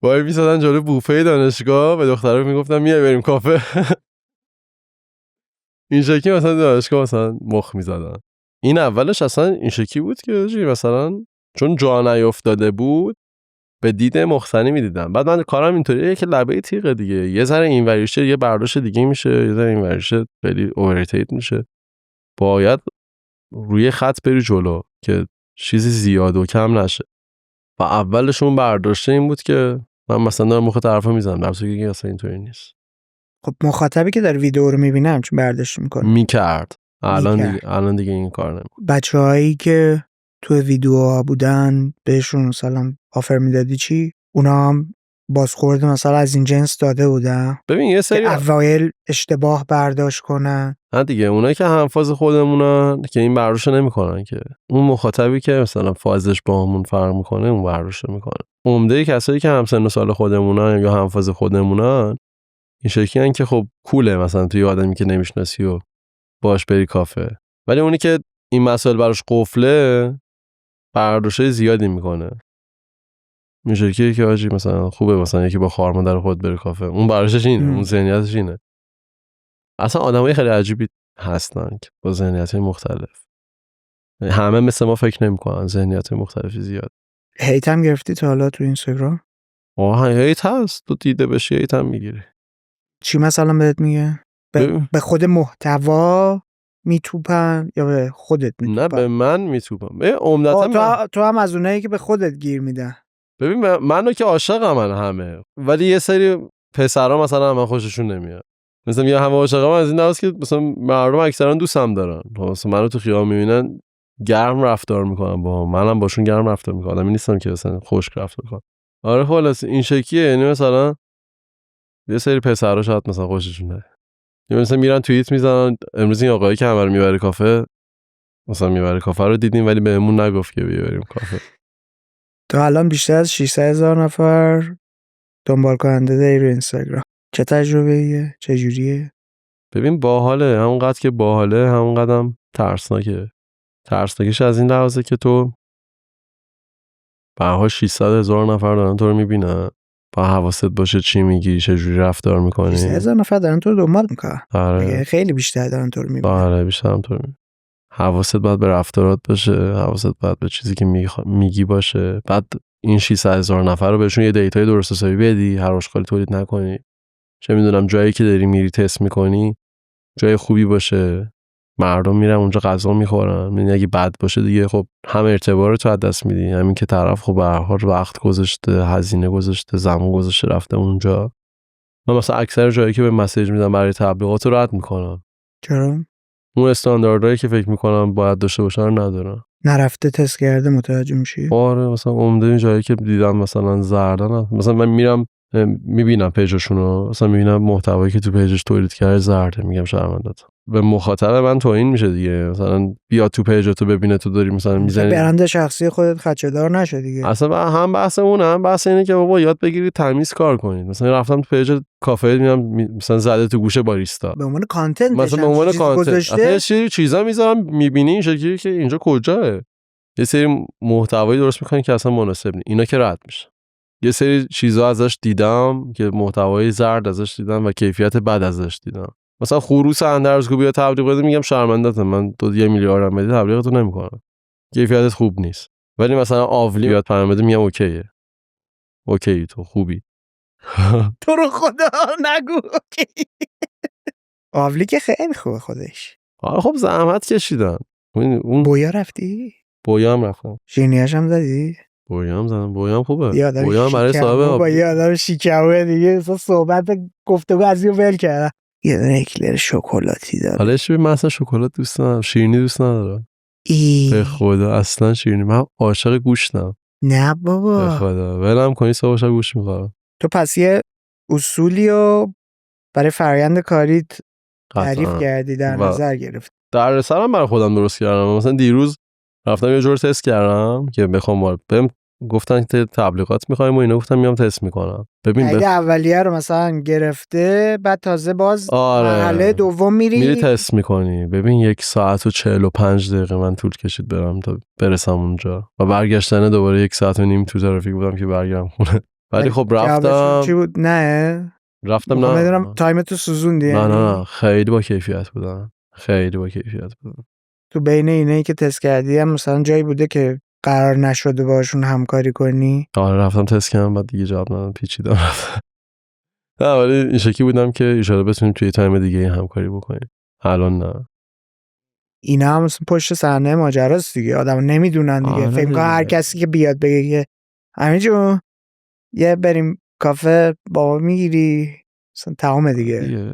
وای میسادن جلوی بوفه دانشگاه به دخترها میگفتن میای بریم کافه. این شکلی مثلا دانشگاه مثلا مخ میزدن. این اولش اصلا این شکلی بود که مثلا چون جا نیافتاده بود به دید مخزنی میدیدم. بعد من کارم اینطوریه که لبه تیغه دیگه، یه ذره این وریشه یه برداشت دیگه میشه، یه ذره این وریشه خیلی اوورریتید میشه. باید روی خط بری جلو که چیزی زیاد و کم نشه. و اولشون برداشته این بود که من مثلا دارم مخ طرفو میزنم، در صورتی که اصلا اینطوری نیست. خب مخاطبی که داره ویدیو رو میبینه همچون برداشت میکنه میکرد. الان دیگه این کار نمیکنه. بچه‌هایی که تو ویدیوها بودن بهشون مثلا آفر میدادی چی؟ اونا هم بازخورد مثلا از این جنس داده بودن؟ ببین یه سری اوایل اشتباه برداشت کنن. نه دیگه اونایی که هم فاز خودمونن که این برداشت نمیکنن، که اون مخاطبی که مثلا فازش با همون فرق میکنه اون برداشت میکنه. عمده کسایی که هم سن و سال خودمونن یا هم فاز خودمونن این شکلیه که خب کوله مثلا توی آدمی که نمیشناسی و باش بری کافه، ولی اونی که این مسائل براش قفله برداشت زیادی میکنه. این شکلیه که آجی مثلا خوبه مثلا یکی با خواهر مادر خود بره کافه، اون برداشتش اینه، اون ذهنیتش اینه. اصلا آدمای خیلی عجیبی هستن با ذهنیت‌های مختلف. همه مثل ما فکر نمی‌کنن، ذهنیت‌های مختلفی زیاد. هیت هم گرفتی تا حالا تو اینستاگرام؟ هیت هست، تو دیده بشی هیت هم میگیری. چی مثلا بهت میگه؟ به خود محتوا میتوپن یا به خودت میتوپن؟ نه به من میتوپن. عمدتاً تو هم از اونایی که به خودت گیر میدن. ببین منو که عاشقم من همه، ولی یه سری پسرا مثلا من خوششون نمیاد. مثلا میگه همه عاشقم از این داست که مثلا مردم اکثرا دوستم دارن. مثلا منو تو خیابون میبینن گرم رفتار میکنن با منم باشون گرم رفتار میکنم. آدمی نیستم که مثلا خشک رفتار کنم. آره خلاص این شکلیه. یعنی مثلا یه سری پسرا شاید مثلا خوششون نیاد. یا مثلا میرن توییت میزنن امروز این آقایی که همه رو میبره کافه، مثلا میبره کافه رو دیدیم ولی بهمون نگفت که بریم کافه. تو الان بیشتر از 600,000 نفر دنبال کننده داری رو اینستاگرام. چه تجربه‌ایه؟ چه جوریه؟ ببین باحاله، همونقدر که باحاله همونقدرم ترسناکه. ترسناکش از این لحاظه که تو بها 600,000 نفر دارن تو رو میبینن، با حواست باشه چی میگی، چه جوری رفتار میکنی. 600,000 نفر دارن تو رو دنبال میکنن. آره خیلی بیشتر دارن تو رو میبینن. آره بیشتر هم تو رو میبینن. حواست باید به رفتارات باشه، حواست باید به چیزی که میگی باشه. بعد این 600,000 نفر رو بهشون یه دیتای درست حسابی بدی، هر آشغالی تولید نکنی. چه میدونم جایی که داری میری تست میکنی جای خوبی باشه، مردم میرن اونجا غذا میخورن. یعنی اگه بد باشه دیگه خب هم اعتبارت رو از دست میدی، همین که طرف خب به هر حال وقت گذاشته، هزینه گذاشته، زمان گذاشته رفته اونجا. من مثلا اکثر جایی که به مسیج میدم برای تبلیغات رو رد میکنم. چرا؟ اون استانداردهایی که فکر میکنم باید داشته باشن رو ندارن. نرفته تست کرده متوجه میشی؟ آره مثلا عمده این جایی که دیدم مثلا زردن، مثلا من میرم میبینم پیجشون رو، مثلا میبینم محتوایی که تو پیجش تولید کرده زرده، میگم شرمنده‌ت. به مخاطب من توهین میشه دیگه. مثلا بیا تو پیجتو ببینه تو داری مثلا میزنی برند شخصی خودت خدشه‌دار نشه دیگه. اصلا هم بحث اونه، هم بحث اینه که بابا یاد بگیرید تمیز کار کنید. مثلا رفتم تو پیج کافه میام مثلا زده تو گوشه باریستا به عنوان کانتنت، مثلا به عنوان کانتنت اصلا یه چیزا میذارم میبینی این شکلی که اینجا کجاه. یه سری محتوایی درست میکنن که اصلا مناسب نیست، اینا که رد میشه. یه سری چیزا ازش دیدم که محتوای زرد ازش دیدم و کیفیت بد ازش دیدم. مثلا خروس اندرزگو بیا تبلیغ بده، میگم شرمنده‌ام، من تو 1 میلیاردم بدی تبلیغتو نمیکنم، کیفیتت خوب نیست. ولی مثلا آولی بیاد پیام بده میگم اوکیه، اوکی تو خوبی. تو رو خدا نگو اوکی. آولی که خیلی خوبه خودش. آره خب زحمت کشیدن. اون بویا رفتی؟ بویا هم رفتم. شیرینیاش هم زدی؟ بویا هم زدم. بویا هم خوبه. بویا هم برای صاحب با یه آدم شیکموه دیگه اصلا صحبت گفتگو از اینو ول کردم. یه دونه اکلر شکلاتی داره. حالا من اصلا شکلات دوست ندارم، شیرینی دوست ندارم. به خدا اصلا شیرینی، من عاشق گوشتم. نه بابا به خدا ولم کنی صبح شب گوشت میخورم. تو پس یه اصولیو برای فرآیند کاریت تعریف کردی، در نظر گرفت. در سرم برای خودم درست کردم. مثلا دیروز رفتم یه جور تست کردم که بخوام بهم گفتن که تبلیغات می‌خوایم و اینا، گفتم میام تست میکنم. ببین اولیه رو مثلا گرفته، بعد تازه باز مرحله دوم میری تست میکنی. ببین 1 ساعت و 45 دقیقه من طول کشید برم تا برسم اونجا و برگشتن دوباره 1 ساعت و نیم تو ترافیک بودم که برگردم خونه. ولی خب رفتم. چی بود؟ نه رفتم نه میدونم تایم تو سوزوندی. نه خیلی با کیفیت بودن، خیلی با کیفیت بودن. تو بین اینایی که تست کردی هم مثلا جایی بوده که قرار نشده باشون همکاری کنی؟ آره رفتم تست کردم بعد دیگه جواب ندادم، پیچیدم رفتم. نه ولی این شکلی بودم که ان شاءالله بتونیم توی تایم دیگه همکاری بکنیم. الان نه. اینا هم مثلا پشت صحنه ماجراست دیگه، آدم نمیدونن دیگه. فکر کنم هر کسی که بیاد بگه که امین جون یه بریم کافه بابا میگیری، مثلا تمام دیگه.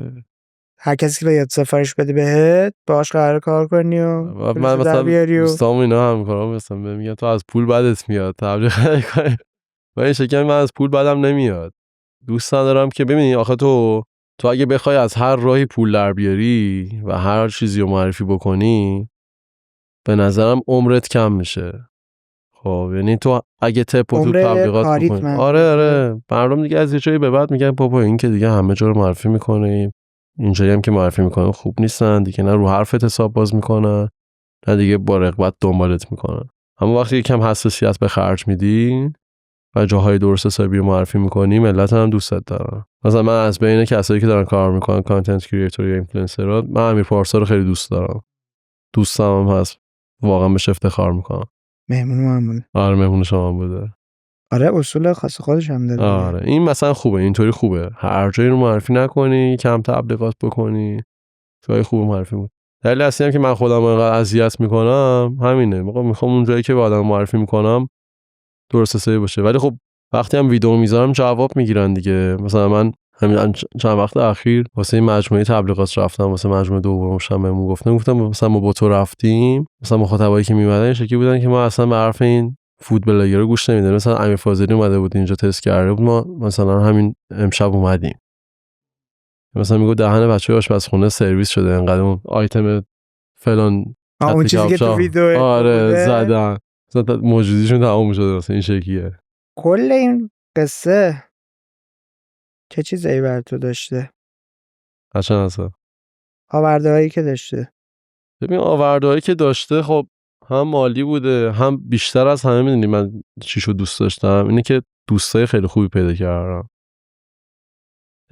هر کسی که بیاد سفارش بده بهت باهاش قرار کار کنی و من مثلا دوستام اینا هم میکنم، مثلا میگم تو از پول بدت میاد تبلیغ نکنی. من این شکلی من از پول بدم نمیاد. دوست ندارم که ببینی آخه تو اگه بخوای از هر راهی پول در بیاری و هر چیزی رو معرفی بکنی، به نظرم عمرت کم میشه. خب یعنی تو اگه تو تبلیغات بکنی، آره مردم دیگه از یه جایی به بعد میگن بابا این که دیگه همه جا رو معرفی میکنه، اینجایی هم که معرفی میکنن خوب نیستن دیگه، نه رو حرفت حساب باز میکنن نه دیگه با رغبت دنبالت میکنن. اما وقتی یکم حساسیت به خرج میدی و جاهای درست حسابی رو معرفی میکنی، ملت هم دوستت دارن. مثلا من از بین کسایی که دارن کار میکنن، کانتنت کریئتور یا اینفلوئنسرها، من امیر پارسا رو خیلی دوست دارم. دوستم هم هست، واقعا بهش افتخار میکنم. مهمون آره مهمون شما بوده. آره اصول خاص خودش هم داره. آره این مثلا خوبه، اینطوری خوبه، هر جایی رو معرفی نکنی، کم تبلیغات بکنی، جای خوب معرفی کنی. دلیل اصلی هم که من خودم انقدر اذیت میکنم همینه، میخوام اون جایی که به آدم معرفی میکنم درست حسابی باشه. ولی خب وقتی هم ویدیو میذارم جواب میگیرن دیگه. مثلا من همین چند وقت اخیر واسه این مجموعه تبلیغات رفتم، واسه مجموعه دومش هم بهمون گفتم مثلا ما با تو رفتیم، مثلا مخاطبایی که میمدن این شکلی بودن که ما اصلا به حرف این فود بلاگر رو گوش نمیدیم. مثلا امیر فاضلی اومده بود اینجا تست کرده بود، ما مثلا همین امشب اومدیم، مثلا میگه دهن بچه‌های آشپزخونه سرویس شده، انقدر اون آیتم فلان اون چیزی که تو ویدیو آره زدن مثلا موجودیشون تموم شده، مثلا این شکلیه. کل این قصه چه چیزایی بر تو داشته؟ قشنگ اصلا آورده‌هایی که داشته. ببین آورده‌هایی که داشته خب هم مالی بوده، هم بیشتر از همه میدونی من چیشو دوست داشتم، اینه که دوستای خیلی خوبی پیدا کردم.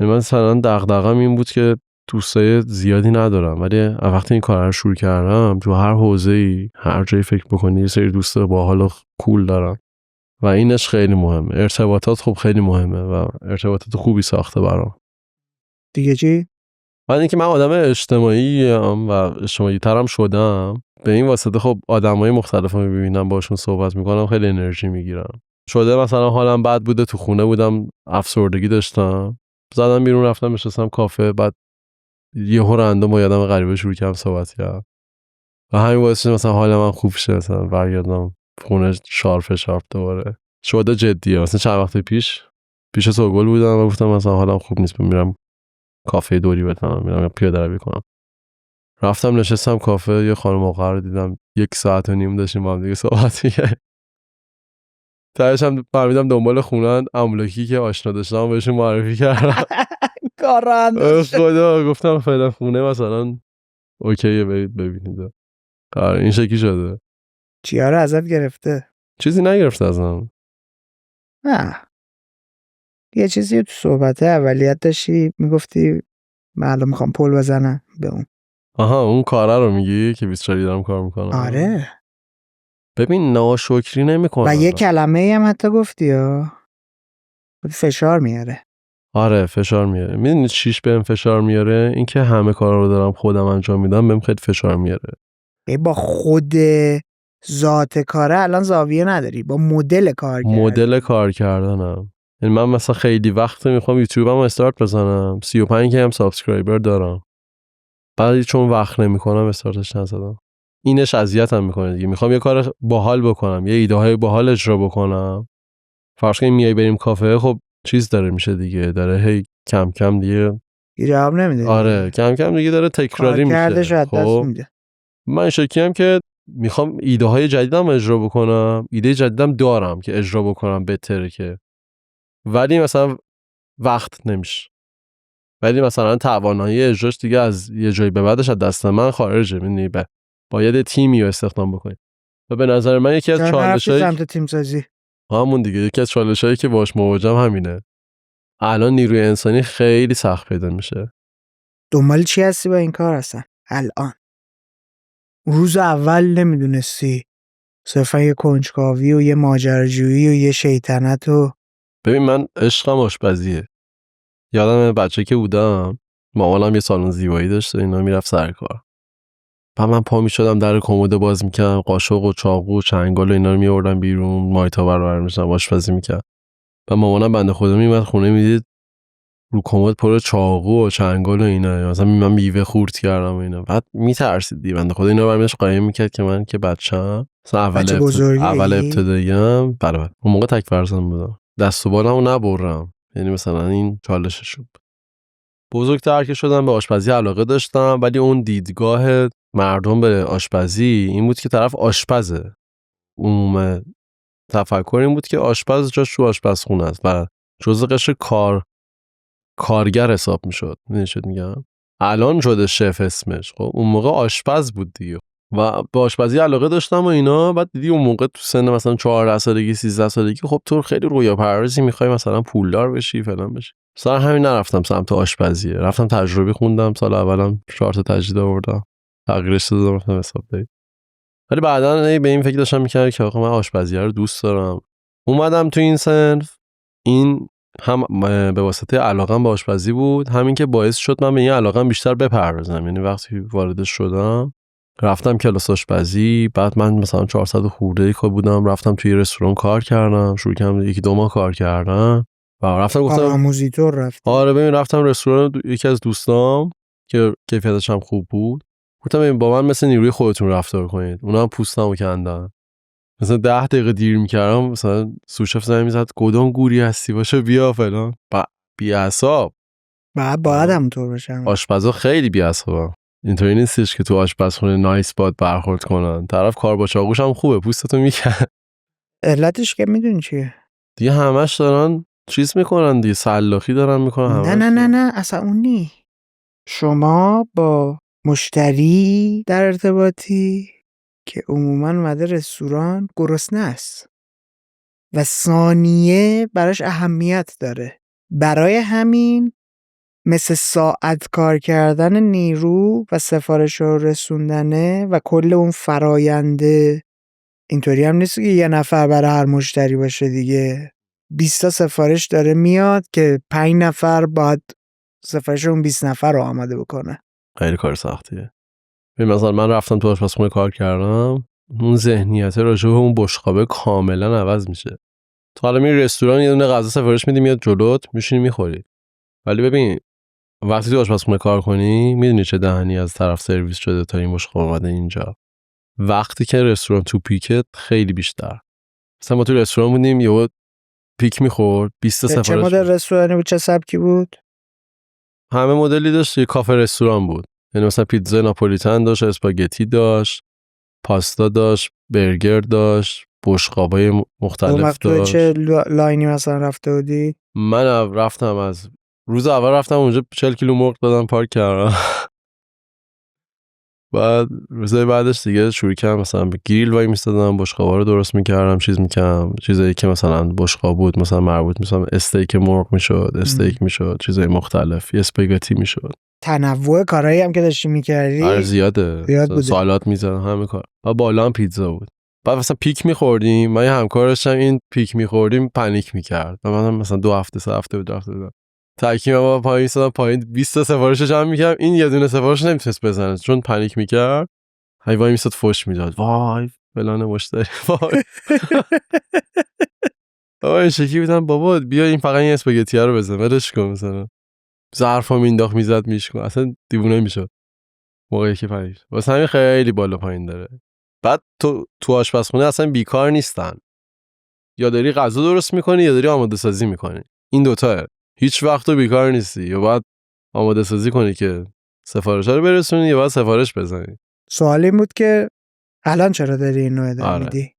یعنی من مثلا دغدغه‌م این بود که دوستای زیادی ندارم، ولی وقتی این کار رو شروع کردم تو هر حوزه‌ای هر جایی فکر بکنی یه سری دوست باحال و کول دارم و اینش خیلی مهمه. ارتباطات خب خیلی مهمه و ارتباطات خوبی ساخته برام. دیگه چی؟ من اینکه من آدم اجتماعیم و اجتماعی ترم شدم، به این واسطه خب آدمای مختلف رو میبینم باشون صحبت میکنم خیلی انرژی میگیرم. شده مثلا حالم بد بوده، تو خونه بودم افسردگی داشتم، زدم بیرون رفتم نشستم کافه، بعد یهو رندوم با آدم غریبه شروع کردم صحبت کردم و همین باعث شد مثلا حال من خوب شه، مثلا برگردم خونه شارپ دوباره. شده جدیه. مثلا چند وقت پیش سوگل بودم و گفتم مثلا حالم خوب نیست، میرم کافه دوری بزنم، میرم پیاده روی کنم. رفتم نشستم کافه، یه خانم آقا رو دیدم 1.5 ساعت داشتیم با هم دیگه صحبت می‌کردیم. تهش هم فهمیدم دنبال خونه‌ان، املاکی که آشنا داشتم بهشون معرفی کردم. کاران خدا گفتم فعلا خونه مثلا اوکیه برید ببینید. این شکلی شده. چیا رو ازت گرفته؟ چیزی نگرفت ازم. نه یه چیزی تو صحبت اولیت داشتی میگفتی من الان میخوام پول بزنم به اون. آها اون کاره رو میگی که 24 دارم کار میکنم؟ آره ببین ناشکری نمیکنم و یه کلمه هم حتی گفتی ها فشار میاره. آره فشار میاره. میدونی چیش بهم فشار میاره؟ اینکه همه کارا رو دارم خودم انجام میدم بهم خیلی فشار میاره. با خود ذات کاره الان زاویه نداری، با مدل کار کردن. مدل کار کردنم، یعنی من مثلا خیلی وقت میخوام یوتیوبم استارت بزنم، 35 که هم سابسکرایبر دارم، بعد چون وقت نمیکنم استارتش نزدم. اینش اذیتم میکنه دیگه. میخوام یه کار باحال بکنم، یه ایده های باحال اجرا بکنم، فرض کنیم میای بریم کافه، خب چیز داره میشه دیگه، داره هی کم کم دیگه جواب نمیده. آره کم کم دیگه داره تکراری میشه. خب من شکیم که میخوام ایده های جدیدم اجرا بکنم، ایده جدیدم دارم که اجرا بکنم بهتره که، ولی مثلا وقت نمیشه، ولی مثلا توانایی اجراش دیگه از یه جایی به بعدش از دست من خارجه. میدونی باید تیمی رو استخدام بکنی و به نظر من یکی از چالش‌های سمت تیم سازی همون دیگه، یکی از چالش‌هایی که باهاش مواجهم همینه. الان نیروی انسانی خیلی سخت پیدا میشه. دنبال چی هستی با این کار هستن الان؟ روز اول نمیدونستی صرفا یه کنجکاوی و یه ماجراجویی و یه شیطنت و ببین من عشقم آشپزیه. یادم بچه که بودم مامانم یه سالن زیبایی داشته، اینا میرفت سر کار، بعد من پا میشدم در کمد باز میکردم، قاشق و چاقو و چنگال و اینا رو میوردم بیرون، مایتا برمی‌داشتم آشپزی میکرد. و مامانم بنده خدا میومد خونه میدید رو کمد پر چاقو و چنگال و اینا، مثلا من میوه خورد کردم و اینا، بعد میترسید دی بنده خدا اینا برمی‌داشت قایم میکرد که من که بچه‌ام مثلا اول ابتداییام، بله اون موقع تک فرزند بودم، دست و بالمو نبرم، یعنی مثلا این چالشش بود. بزرگتر که شدم به آشپزی علاقه داشتم، ولی اون دیدگاه مردم به آشپزی این بود که طرف آشپزه. عموم تفکر این بود که آشپز جاش تو آشپزخونه است و جزء قشر کارگر حساب میشد. میدونی چی میگم؟ الان شده شف اسمش، خب اون موقع آشپز بود دیگه. و به آشپزی علاقه داشتم و اینا. بعد دیدی اون موقع تو سن مثلا 14 سالگی 13 سالگی خب تو خیلی رویا پردازی میخوای مثلا پولدار بشی فلان بشی. سر همین نرفتم سمت آشپزی، رفتم تجربی خوندم. سال اولم 4 تا تجدید آوردم، تغییرش دادم رفتم حساب داری. ولی بعداً به این فکر داشتم میکردم که آقا من آشپزی رو دوست دارم. اومدم تو این صنف، این هم به واسطه علاقم به آشپزی بود، همین که باعث شد من به این علاقم بیشتر بپردازم. یعنی وقتی وارد شدم رفتم کلاس آشپزی، بعد من مثلا 400 خورده که بودم رفتم توی رستوران کار کردم، شروع کردم 1-2 ماه کار کردم و رفتم گفتم آموزیتور رفتم. آره ببین رفتم رستوران یکی از دوستام که کیفیتش هم خوب بود، گفتم ببین با من مثل نیروی خودتون رفتار کنید. اونا هم پوستمو کندن. مثلا 10 دقیقه دیر میکردم مثلا سوشف زنگ میزد کدوم گوری هستی باشه بیا فلان. بی اعصاب. باید همونطور باشم. آشپزا خیلی بی اعصابن. اینطوری نیستش که تو آشپزخونه نایس باد برخورد کنن. طرف کار با چاقوش هم خوبه پوستتو میکنه. علتش که میدونی چیه؟ دیگه همش دارن چیز میکنن دیگه، سلاخی دارن میکنن. نه اصلا اون نی. شما با مشتری در ارتباطی که عموما اومده رستوران گرسنه است و ثانیه براش اهمیت داره. برای همین مثل ساعت کار کردن نیرو و سفارش رو رسوندنه و کل اون فراینده اینطوری هم نیست که یه نفر برای هر مشتری باشه دیگه. 20 تا سفارش داره میاد که 5 نفر باید سفارش اون 20 نفر رو آماده بکنه. خیلی کار سختیه. مثلا من رفتم تو آشپزخونه کار کردم، اون ذهنیت راجع به اون بشقابه کاملا عوض میشه. تو حالا میری رستوران یه دونه غذا سفارش میدی میاد جلوت میشینی میخوری، ولی ببین وقتی تو آشپزخونه کار کنی میدونی چه دهنی از طرف سرویس شده تا این بشقاب اومده اینجا. وقتی که رستوران تو پیکت خیلی بیشتر. مثلا ما تو رستوران بودیم یهو پیک میخورد 20 سفارش. چه مدل رستورانی بود؟ چه سبکی بود؟ همه مدلی داشت. یه کافه رستوران بود، یعنی مثلا پیتزا ناپولیتن داشت، اسپاگتی داشت، پاستا داشت، برگر داشت، بشقابای مختلف داشت. چه لاینی مثلا رفته بودی؟ من رفتم از روز اول رفتم اونجا 40 کیلو مرغ دادم پارک کردم. بعد روزای بعدش دیگه شروع کردم مثلا به گریل وای میستادم، بشقابا رو درست میکردم، چیز میکردم، چیزایی که مثلا بشقاب بود مثلا مربوط مثلا استیک مرغ میشد، استیک میشد، چیزای مختلف، اسپاگتی میشد. تنوع کارهایی هم که داشتی میکردی آره زیاد سالاد میزدم همه کار. و بالا هم پیتزا بود. بعد مثلا پیک میخوردیم، من یه همکارشم این پیک میخوردیم پنیک میکرد. من مثلا 2 هفته 3 هفته بود تاکیم ما پایین سادم پایین 20 تا سفارش جمع میکردم، این یه دونه سفارش نمیتونست بزنه چون پنیک میکرد. وای میستاد فوش میداد، وای فلان مشتری وای. آره شکی بودم بابا بیا این فقط این اسپاگتی رو بزن ولش کن، مثلا ظرفا مینداخت میزد میشکن، اصلا دیوونه میشد موقعی که پنیک. واسه همین خیلی بالا پایین داره. بعد تو آشپزخونه اصلا بیکار نیستن، یا داری غذا درست میکنی یا داری آماده سازی میکنی، این دوتاه. هیچ وقت تو بیکار نیستی، یا باید آماده سازی کنی که سفارش‌ها رو برسونی یا باید سفارش بزنی. سوال این بود که الان چرا داری این نوع ادامه میدی؟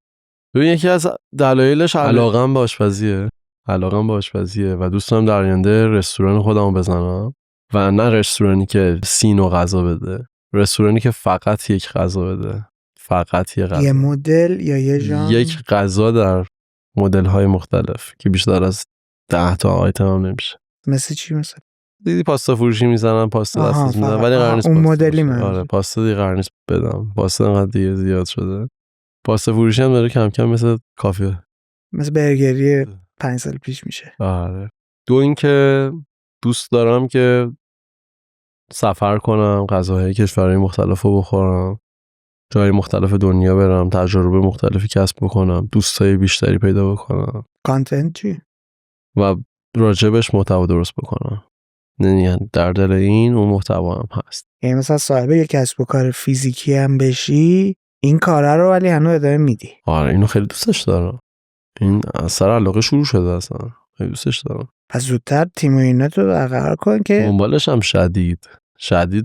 ببین یکی از دلایلش علاقم به آشپزیه و دوست دارم در آینده رستوران خودمو بزنم و نه رستورانی که 30 نوع غذا بده، رستورانی که فقط یک غذا بده، فقط یه غذا، یه مدل یا یه ژانر، یک غذا در مدل‌های مختلف که بیشتر از 10 تا آیتم هم نمیشه. مثل چی مثلا؟ دیدی پاستا فروشی میزنن، پاستا دسترس میزنن، ولی قرار نیست اون مدلی من. آره پاستا دیگه قرار نیست بدم. پاستا انقدر دیگه زیاد شده. پاستا فروشی هم داره کم کم مثل کافه، مثل برگری 5 سال پیش میشه. آره. دو اینکه دوست دارم که سفر کنم، غذاهای کشورهای مختلف رو بخورم، جای مختلف دنیا برم، تجربه مختلفی کسب بکنم، دوستای بیشتری پیدا بکنم. کانتنت چی؟ و راجبش محتوا درست بکنم. یعنی در دل این اون محتوا هم هست. یعنی مثلا صاحب یک کسب و کار فیزیکی هم بشی این کاره رو ولی هنوز ادامه میدی؟ آره اینو خیلی دوستش دارم. این اثر علاقه شروع شده اصلا. خیلی دوستش دارم. پس زودتر تیم و اینات رو برقرار کن که دنبالش هم شدید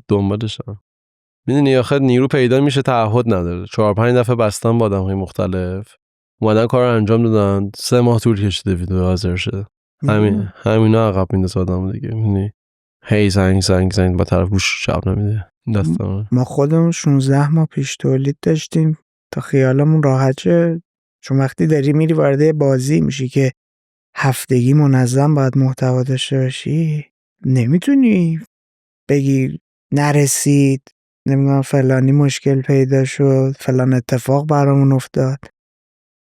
دنبالشم. میدونی آخه نیرو پیدا میشه تعهد نداره. 4-5 دفعه بستم با آدم‌های مختلف، اومدن کار رو انجام دادن، 3 ماه طول کشیده ویدیو حاضر شه. همینا عقب میندازه آدمو دیگه. میدونی هی زنگ با طرف گوش جواب نمیده. دستم ما خودمون 16 ماه پیش تولید داشتیم تا خیالمون راحت شه، چون وقتی داری میری وارد بازی میشی که هفتگی منظم باید محتوا داشته باشی، نمیتونی بگی نرسید، نمیدونم فلانی مشکل پیدا شد، فلان اتفاق برامون افتاد.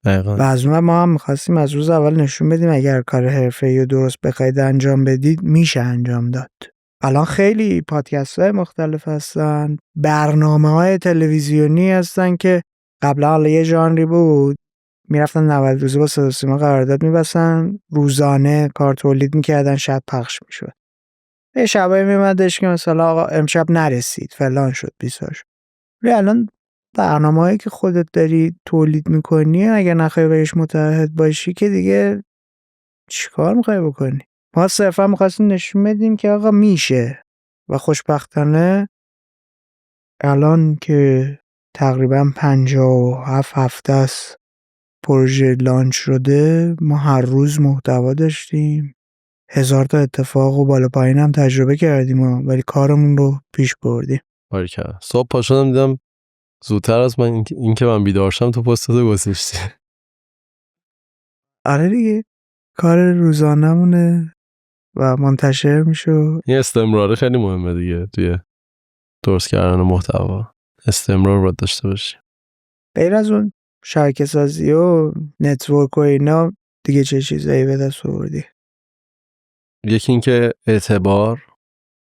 و از اون ما هم میخواستیم از روز اول نشون بدیم اگر کار حرفه‌ای و درست بخواید انجام بدید میشه انجام داد. الان خیلی پادکست های مختلف هستن، برنامه های تلویزیونی هستن که قبلا حالا یه ژانری بود، میرفتن 90 روزه با صدا و سیما قرارداد میبستن، روزانه کار تولید میکردن، شب پخش میشد. یه شبایی میمدش که مثلا آقا امشب نرسید فلان شد بیسار شد. ولی الان برنامه‌هایی که خودت داری تولید میکنی اگه نخوای بهش متعهد باشی که دیگه چیکار میخوای بکنی؟ ما صرفا میخواستیم نشون بدیم که آقا میشه و خوشبختانه الان که تقریبا 57 هفته است پروژه لانچ شده، ما هر روز محتوا داشتیم، 1000 تا اتفاق و بالا پایین هم تجربه کردیم ولی کارمون رو پیش بردیم. باریکلا. صبح پا شدم دیدم زودتر از من این که من بیدار شم تو پستاتو گذاشتی. آره دیگه کار روزانمونه و منتشر میشه. این استمرار خیلی مهمه دیگه توی درست کردن محتوا، استمرار باید داشته باشی. غیر از اون شبکه سازی و نتورک و اینا دیگه چه چیزایی به دست آوردی؟ یکی این که اعتبار،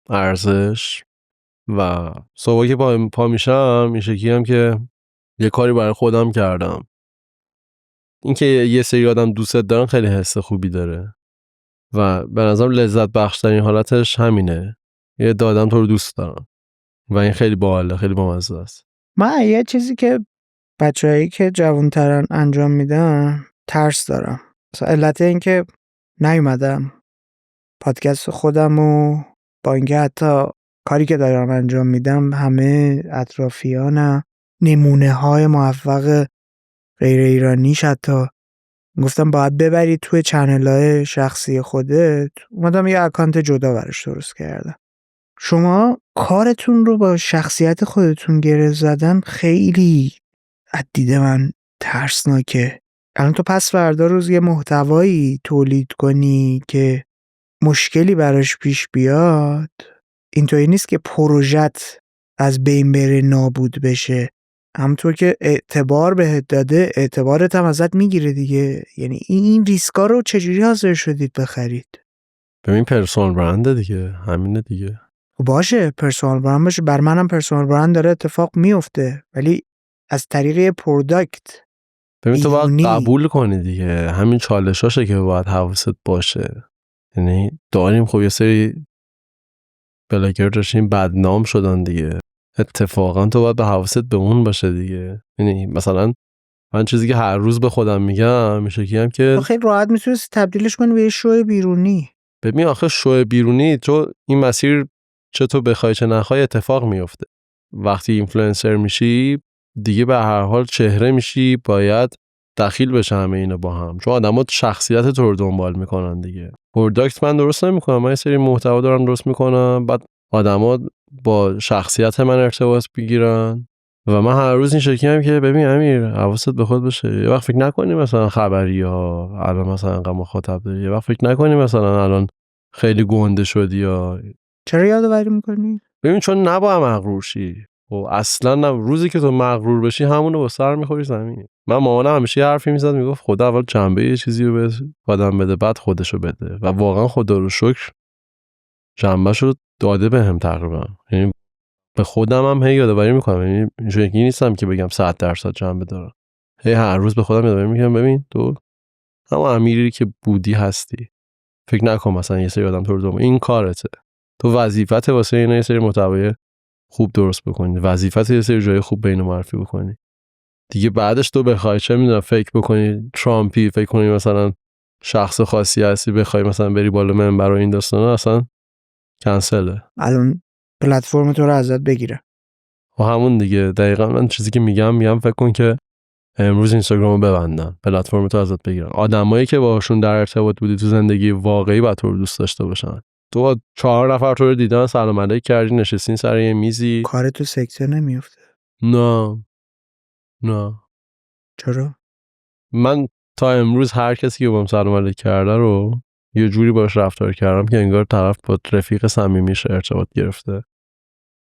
ارزش و صبح که پا میشم این شکلی هم که یه کاری برای خودم کردم. این که یه سری آدم دوستت دارن خیلی حس خوبی داره و به نظرم لذت بخشترین حالتش همینه، یه آدم تو رو دوست دارن و این خیلی باحاله، خیلی بامزه است. من یه چیزی که بچه‌هایی که جوان‌ترن انجام میدن ترس دارم. مثلا علت این که نیومدم پادکست خودم و با اینکه حتی کاری که دارم انجام میدم همه اطرافیانم نمونه های موفق غیر ایرانیش، حتی گفتم باید ببری توی چنل های شخصی خودت، اومدم یه اکانت جدا برش درست کردم. شما کارتون رو با شخصیت خودتون گره زدن خیلی از دید من ترسناکه. الان تو پس فردا روز یه محتوایی تولید کنی که مشکلی براش پیش بیاد، اینطوری نیست که پروژت از بین بره، نابود بشه. همونطور که اعتبار بهت داده اعتبارت هم ازت میگیره دیگه. یعنی این ریسکا رو چجوری حاضر شدید بخرید؟ ببین پرسونال برند دیگه، همینه دیگه. باشه پرسونال برند باشه، بر منم پرسونال برند داره اتفاق میفته، ولی از طریق پروداکت. ببین تو باید قبول کنی دیگه، همین چالشاشه که باید حواست باشه. یعنی داریم خب یه سری بلاگر داشتیم بدنام شدن دیگه، اتفاقا تو باید به حواست به اون باشه دیگه. یعنی مثلا من چیزی که هر روز به خودم میگم میشه که تو خیلی راحت میتونستی تبدیلش کنی به یه شو بیرونی. ببین آخه شو بیرونی تو این مسیر چه تو بخوای چه نخوای اتفاق میفته. وقتی اینفلوئنسر میشی دیگه به هر حال چهره میشی، باید دخیل بشه همه اینا با هم، چون آدما شخصیت تو رو دنبال میکنن دیگه. پروداکت من درست نمیکنم، من یه سری محتوا دارم درست میکنم، بعد آدما با شخصیت من ارتباط بگیرن و من هر روز این شکلیم که ببین امیر حواست به خود باشه. یه وقت فکر نکنی مثلا خبری ها الان مثلا انقدر مخاطب داری، یه وقت فکر نکنی مثلا الان خیلی گنده شدی یا چرا یادآوری میکنی؟ ببین چون نباید مغرور شی و اصلا روزی که تو مغرور بشی همونو با سر میخوری زمین. من مامانم همیشه حرفی میزد، میگفت خدا اول جنبه یه چیزی رو به آدم بده بعد خودشو بده و واقعا خدا رو شکر جنبهشو داده بهم تقریبا. یعنی به خودم هم هی یادآوری میکنم، یعنی اینجوری نیستم که بگم 100% جنبه دارم، هی هر روز به خودم یادآوری میکنم ببین تو همون امیری که بودی هستی، فکر نکن مثلا یه سری آدم تو رو این کارته، تو وظیفت واسه اینا یه سری محتوای خوب درست بکنی، وظیفت یه سری جای خوب بین معرفی بکنی دیگه. بعدش تو بخوای چه میدونم فکر بکنی ترامپی، فکر کنی مثلا شخص خاصی هستی، بخوای مثلا بری بالا منبر و این داستانا، اصلا کنسله. الان پلتفرم تو رو ازت بگیره و همون دیگه دقیقاً من چیزی که میگم فکر کن که امروز اینستاگرامو ببندن، پلتفرم تو ازت بگیرن. آدمایی که باشون در ارتباط بودی تو زندگی واقعی باید تو رو دوست داشته باشن. تو 4 نفر تو رو دیدن، سلام علیک کردی، نشستین سر یه میزی. کار تو سکته نمیفته؟ نه چرا؟ من تا امروز هر کسی که باهم سلام علیک کرده رو یه جوری باش رفتار کردم که انگار طرف با رفیق صمیمیش ارتباط گرفته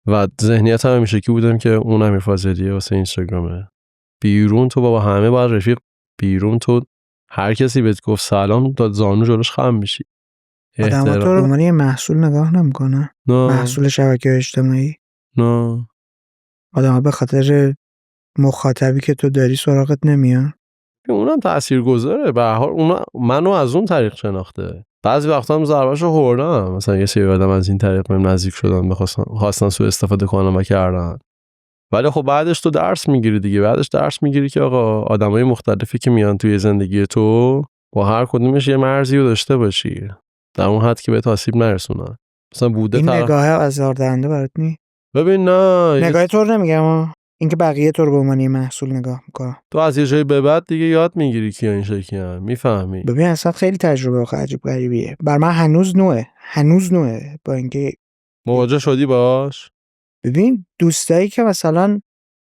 و ذهنیت هم همیشه کی بودم که اون امیر فاضلیه واسه اینستاگرامه. بیرون تو بابا همه باید رفیق، بیرون تو هر کسی بهت گفت سلام داد زانو جلوش خم میشی. آدم‌ها تو رو به عنوان یه محصول نگاه نمی‌کنن؟ محصول شبکه اجتماعی. نه آدم‌ها به خاطر مخاطبی که تو داری سراغت نمیان. اونم تاثیرگذاره، به هر حال اون منو از اون طریق شناخته. بعضی وقتا هم ضربه‌شو خوردم، مثلا یه سری آدم از این طریق بهم نزدیک شدن، خواستن سوء استفاده کنن و کردن. ولی خب بعدش تو درس میگیری دیگه، بعدش درس میگیری که آقا آدمای مختلفی که میان توی زندگی تو با هر کدومش یه مرزی رو داشته باشی در اون حد که به آسیب نرسونن. مثلا بوده این نگاه آزاردهنده برات نی؟ ببین نه نگاه تو رو نمیگم، اینکه بقیه تو رو به عنوان محصول نگاه میکنن. تو از یه جایی به بعد دیگه یاد میگیری که این شکلیه، میفهمی. ببین اصلا خیلی تجربه آخه عجیب غریبیه. بر من هنوز نوعه با اینکه مواجه شدی باش. ببین دوستایی که مثلا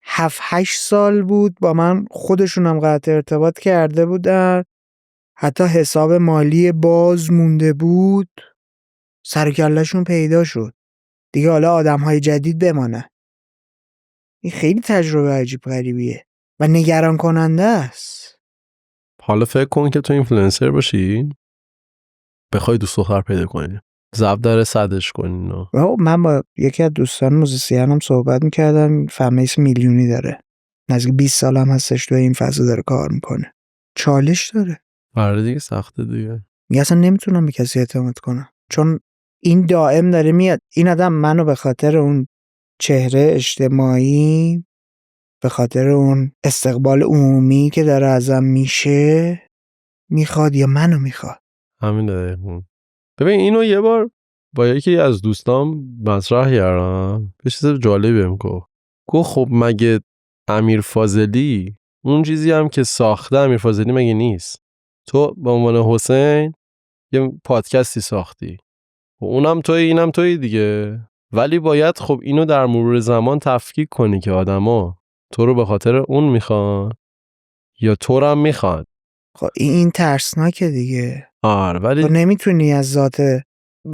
7-8 سال بود با من خودشونم قطع ارتباط کرده بودن، حتی حساب مالی باز مونده بود، سر و کله‌شون پیدا شد دیگه، حالا آدم‌های جدید بمانه. این خیلی تجربه عجیب غریبیه و نگران کننده است. حالا فکر کن که تو اینفلوئنسر باشی، بخوای دوست دختر پیدا کنی، زب داره صدش کنی نه. من با یکی از دوستان موزیسینم صحبت میکردم، فمیس میلیونی داره، نزدیک 20 سال هم هستش تو این فضا داره کار میکنه، چالش داره. آره دیگه سخته دیگه. میگه اصلا نمیتونم به کسی اعتماد کنم، چون این دائم داره میاد. این آدم منو به خاطر اون چهره اجتماعی، به خاطر اون استقبال عمومی که داره ازم میشه میخواد یا منو میخواد. همین دقیقاً. ببین اینو یه بار با یکی از دوستام مطرح کردم، یه چیز جالبی بهم گفت خب مگه امیر فاضلی اون چیزی هم که ساخته امیر فاضلی مگه نیست؟ تو به عنوان حسین یه پادکستی ساختی و اونم توی اینم توی دیگه، ولی باید خب اینو در مرور زمان تفکیک کنی که آدما تو رو به خاطر اون میخوان یا تو رو هم میخوان. خب این ترسناکه دیگه. آره ولی تو نمیتونی از ذات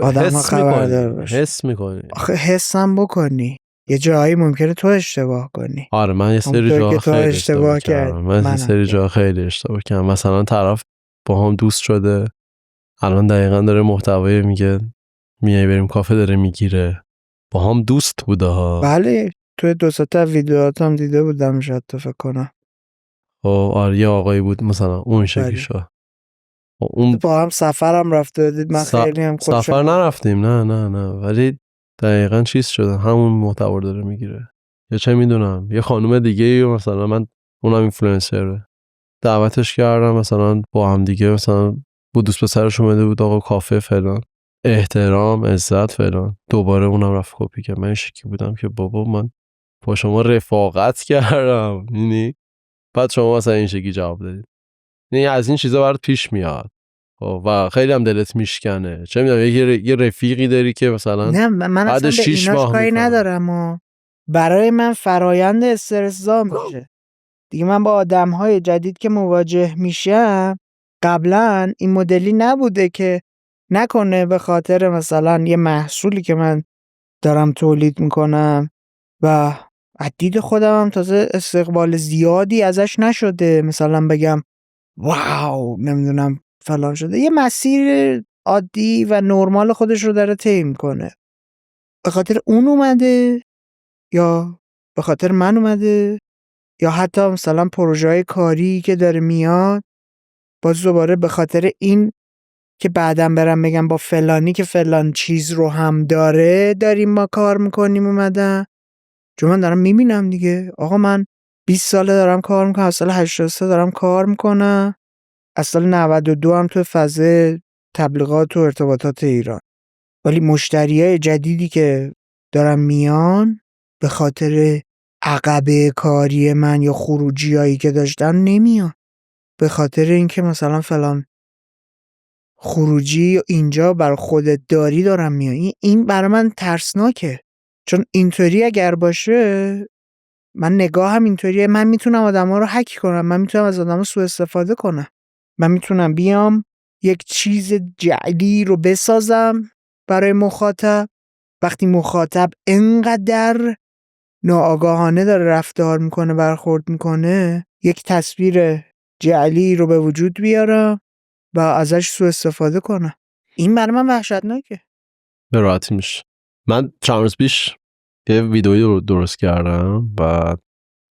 آدم ها خبردار باشی. حس میکنی. آخه حسم بکنی یه جایی ممکنه تو اشتباه کنی. آره من یه سری جا خیلی اشتباه کردم. من یه سری جا خیلی اشتباه کردم. مثلا طرف با هم دوست شده، الان دقیقاً داره محتوایی میگه میای بریم کافه داره میگیره، با هم دوست بوده ها. بله توی 2 تا ویدیوهاتم دیده بودم، شاید تو فکر کنم. آره یه آقایی بود مثلا اون شکلی شد. اون با هم سفرم رفته بودید، من خیلی هم خوشم. سفر نرفتیم نه ولی دقیقاً چیز شده، همون محتوا داره میگیره. یا چه میدونم یه خانم دیگه مثلا من اونم اینفلوئنسره دعوتش کردم، مثلا با هم دیگه مثلا بود دوست پسرش اومده بود آقا کافه فلان، احترام عزت فلان، دوباره اونم رفت کپی کرد. من شکی بودم که بابا من با شما رفاقت کردم یعنی بعد شما مثلا این شکلی جواب دادید. یعنی از این چیزا برات پیش میاد و خیلی هم دلت میشکنه. چه میدونم یه رفیقی داری که مثلا نه من اصلا به ایناش کاری ندارم و برای من فرایند استرس‌زا میشه دیگه. من با آدم‌های جدید که مواجه میشم قبلا این مدلی نبوده که نکنه به خاطر مثلا یه محصولی که من دارم تولید میکنم و دید خودم هم تازه استقبال زیادی ازش نشده، مثلا بگم واو نمیدونم فلان شده، یه مسیر عادی و نرمال خودش رو داره طی میکنه. به خاطر اون اومده یا به خاطر من اومده یا حتی مثلا پروژه‌های کاری که داره میاد باز دوباره به خاطر این که بعدم برم بگم با فلانی که فلان چیز رو هم داره داریم ما کار میکنیم اومدن. چون من دارم میبینم دیگه آقا من 20 ساله دارم کار میکنم، از سال 83 دارم کار میکنم، از سال 92 هم تو فضای تبلیغات و ارتباطات ایران، ولی مشتریای جدیدی که دارم میان به خاطر عقبه کاری من یا خروجیایی که داشتن نمیان، به خاطر اینکه مثلا فلان خروجی اینجا برای خودت داری دارم میاد. این برای من ترسناکه، چون اینطوری اگر باشه من نگاهم اینطوریه، من میتونم آدما رو هک کنم، من میتونم از آدما سوء استفاده کنم، من میتونم بیام یک چیز جعلی رو بسازم برای مخاطب. وقتی مخاطب انقدر ناآگاهانه داره رفتار میکنه، برخورد میکنه، یک تصویر جعلی رو به وجود بیارم و ازش سوء استفاده کنم. این برای من وحشتناکه. به راحتی میشه. من چند روز پیش یه ویدئویی رو درست کردم و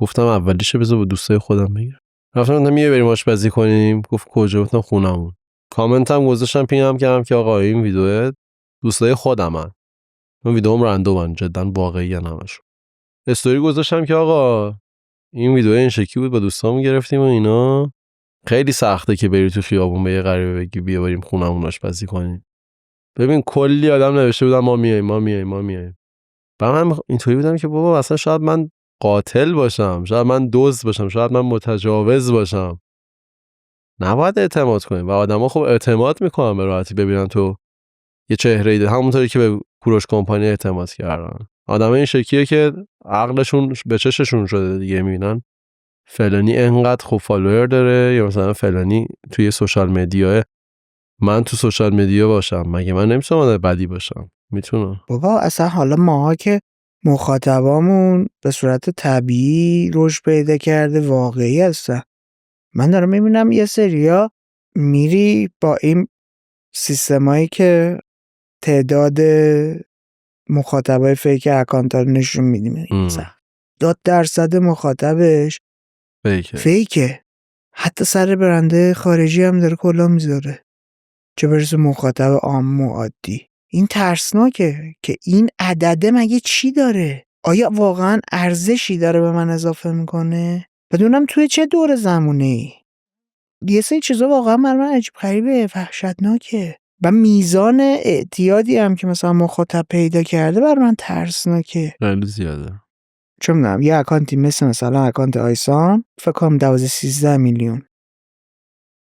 گفتم اولیشه بذار با دوستای خودم بگیرم. رفتم گفتم بریم آشپزی کنیم. گفت کجا؟ گفتم خونمون. کامنت هم گذاشتم، پینم کردم که آقا این ویدیو دوستای خودمن. من ویدیوام رندومن جدا واقعی همش. استوری گذاشتم که آقا این ویدیو این شکلی بود با دوستامون گرفتیم و اینا. خیلی سخته که بری تو خیابون به یه غریبه بگی بیا بریم خونمون آشپزی کنیم. ببین کلی آدم نوشته بودن ما میایم. من اینطوری بودم که بابا اصلا شاید من قاتل باشم، شاید من دزد باشم، شاید من متجاوز باشم. نباید اعتماد کنیم و آدما خب اعتماد میکنن به راحتی ببینن تو یه چهره‌ای داری، همونطوری که به کوروش کمپانی اعتماد کردن. آدما این شکلیه که عقلشون به چششون شده دیگه، میبینن فلانی انقدر خوب فالوور داره یا مثلا فلانی توی سوشال مدیا، من تو سوشال مدیا باشم، مگه من نمیتونم آدم بدی باشم؟ میتونم. بابا اصلا حالا ماها که مخاطبامون به صورت طبیعی رشد پیدا کرده، واقعی هستن. من دارم میبینم یه سریا میری با این سیستمایی که تعداد مخاطبای فیک اکانت رو نشون میدیم، 70% مخاطبش فیکه. حتی سر برنده خارجی هم داره کلا میذاره، چه برسه مخاطب عام و عادی. این ترسناکه که این عدده مگه چی داره؟ آیا واقعا ارزشی داره به من اضافه میکنه؟ بدونم توی چه دور زمانه‌ای. یه سری چیزا واقعا برای من عجیب غریبه، وحشتناکه. و میزان اعتیادی هم که مثلا مخاطب پیدا کرده برای من ترسناکه. خیلی زیاده. چه میدونم یه اکانتی مثلا اکانت آیسان فکر کنم 12-13 میلیون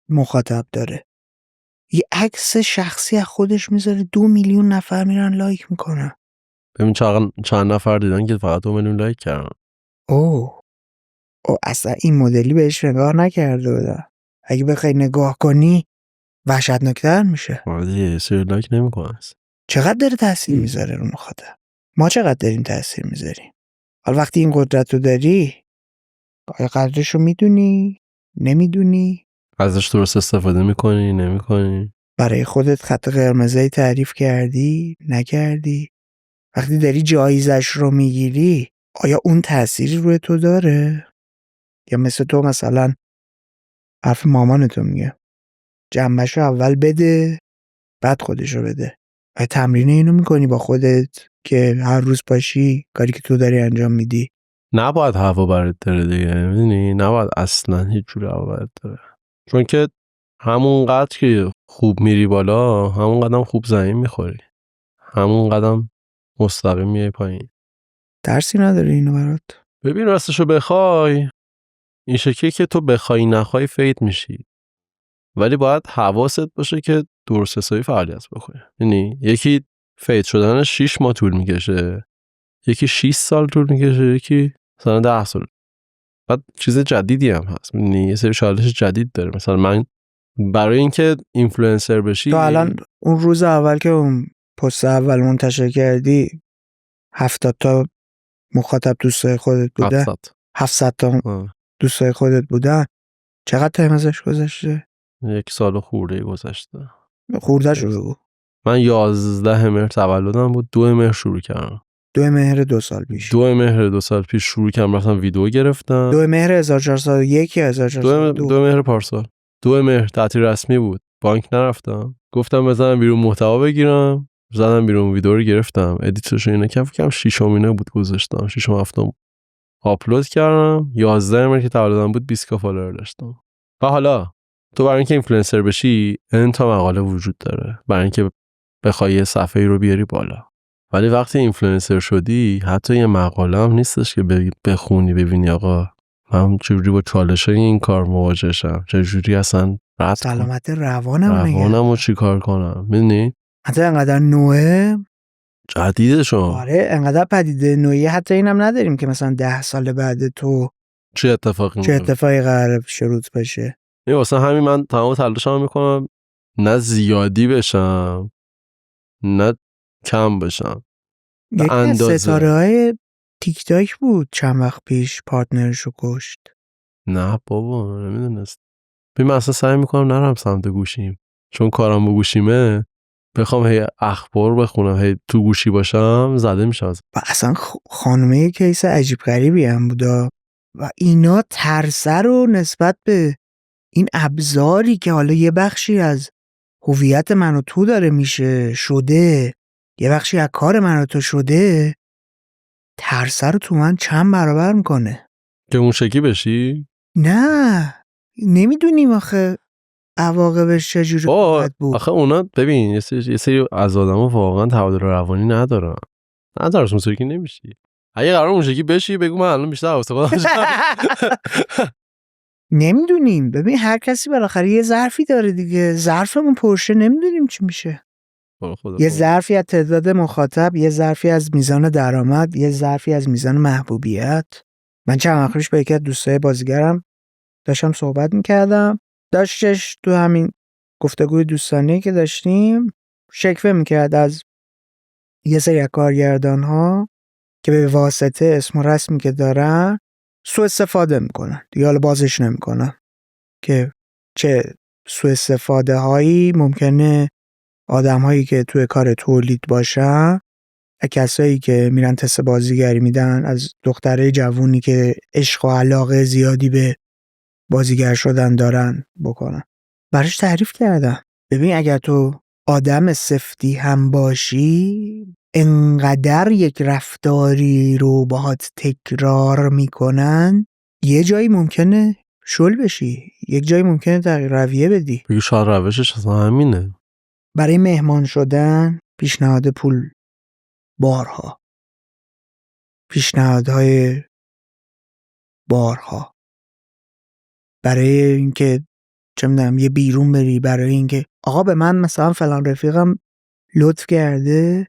مخاطب داره. یه عکس شخصی از خودش میذاره 2 میلیون نفر میرن لایک میکنن. ببین چند نفر دیدن که فقط 2 میلیون لایک کردن. اوه اصلا این مدلی بهش نگاه نکرده بودم. اگه بخوای نگاه کنی وحشتناکتر میشه. یه سری لایک نمیکنه. چقدر داره تاثیر میذاره رو مخاطب؟ ما چقدر داریم تاثیر میذاریم؟ حالا وقتی این قدرت رو داری، آیا قدرش رو میدونی؟ نمیدونی؟ ازش درست استفاده میکنی؟ نمیکنی؟ برای خودت خط قرمزی تعریف کردی؟ نکردی؟ وقتی داری جایزش رو میگیری، آیا اون تأثیری روی تو داره؟ یا مثل تو مثلا حرف مامانتو میگه جنبشو اول بده بعد خودشو بده. آیا تمرین اینو میکنی با خودت که هر روز باشی کاری که تو داری انجام میدی؟ نباید هوا برات داره دیگه، میدونی؟ نباید اصلا هیچ جوری هوا برات داره، چون که همون قدر که خوب میری بالا همون قدم خوب زمین میخوری، همون قدم مستقیم میای پایین. درسی نداره اینو برات؟ ببین راستشو بخوای این شکلی که تو بخوای نخوای فید میشی، ولی باید حواست باشه که درست حسابی فعالیت بکنی. یعنی یکی فید شدنش 6 ماه طول میکشه، یکی 6 سال طول میکشه، یکی مثلا 10 سال. بعد چیز جدیدی هم هست، یعنی یه سری چالش جدید داره. مثلا من برای اینکه اینفلوئنسر بشی، تو الان اون روز اول که اون پست اول منتشر کردی 70 تا مخاطب دوستای خودت بوده؟ 700 تا دوستای خودت بودن. چقدر تایم ازش گذشته؟ 1 سال خورده گذشته. خورده شو بگو. من 11 مهر تولدم بود، 2 مهر شروع کردم. 2 مهر 2 سال پیش. 2 مهر 2 سال پیش شروع کردم، رفتم ویدیو گرفتم. 2 مهر 1401 یا 1402؟ 2 مهر پارسال. 2 مهر تعطیل رسمی بود، بانک نرفتم، گفتم بزنم بیرون محتوا بگیرم، زدم بیرون ویدیو رو گرفتم، ادیتش اینا کم 6 مینه بود گذاشتم، 6 7 آپلود کردم. 11 مهر که تولدم بود 20 کا فالوور داشتم. و حالا تو برای اینکه اینفلوئنسر بشی این تا مقاله وجود داره برای اینکه بخوای یه صفحه‌ای رو بیاری بالا، ولی وقتی اینفلوئنسر شدی حتی یه مقاله هم نیستش که بخونی ببینی آقا من چجوری با چالش‌های این کار مواجه شم، چجوری اصلا رد کنم سلامت روانم نگه روانمو چی کار کنم. میدونی حتی انقدر نوعه. جدیدشون آره انقدر پدیده نوعی، حتی اینم نداریم که مثلا 10 سال بعد تو چه اتفاقی چه میفته. اتفاقی قراره شروع بشه. این واسه همین من تمام تلاشمو میکنم نه زیادی بشم نه کم بشم، به یکی از اندازه. ستاره‌های تیک تاک بود چند وقت پیش پارتنرشو کشت. نه بابا نمیدونست. من اصلا سعی میکنم نرم سمت گوشیم، چون کارم با گوشیمه. بخوام هی اخبار بخونم هی تو گوشی باشم زده میشم. و اصلا خانومه یه کیس عجیب غریبی هم بودا و اینا ترسه رو نسبت به این ابزاری که حالا یه بخشی از هویت من و تو داره میشه شده، یه بخشی از کار من و تو شده، ترسه رو تو من چند برابر میکنه. که اون شکلی بشی؟ نه نمیدونیم آخه عواقبش چجوری خواهد بود. آخه اونا ببین یه سری از آدم‌ها واقعا تعادل روانی ندارن. اون شکلی نمیشی. اگه قرار اون شکلی بشی بگو من الان بیشتر حوصله ندارم. نمیدونیم، ببین هر کسی بالاخره یه ظرفی داره دیگه، ظرفمون پرشه نمیدونیم چی میشه. یه ظرفی از تعداد مخاطب، یه ظرفی از میزان درآمد، یه ظرفی از میزان محبوبیت. من چند وقت پیش با یکی از دوستای بازیگرم داشتم صحبت میکردم، داشتش تو همین گفتگوی دوستانه‌ای که داشتیم شکوه میکرد از یه سری کارگردان ها که به واسطه اسم و رسمی که دارن سوء استفاده میکنن دیگه. حالا بازش نمیکنن که چه سوء استفاده هایی ممکنه آدم هایی که توی کار تولید باشن، کسایی که میرن تست بازیگری میدن از دختره جوونی که عشق و علاقه زیادی به بازیگر شدن دارن بکنن. براش تعریف کردم ببین اگر تو آدم سفتی هم باشی، انقدر یک رفتاری رو باهات تکرار میکنن، یه جایی ممکنه شل بشی، یک جایی ممکنه تغییر رویه بدی. بگی شاید روشش اصلا همینه. برای مهمان شدن پیشنهاد پول بارها، پیشنهادهای بارها، برای اینکه چه میدونم یه بیرون بری، برای اینکه آقا به من مثلا فلان رفیقم لطف کرده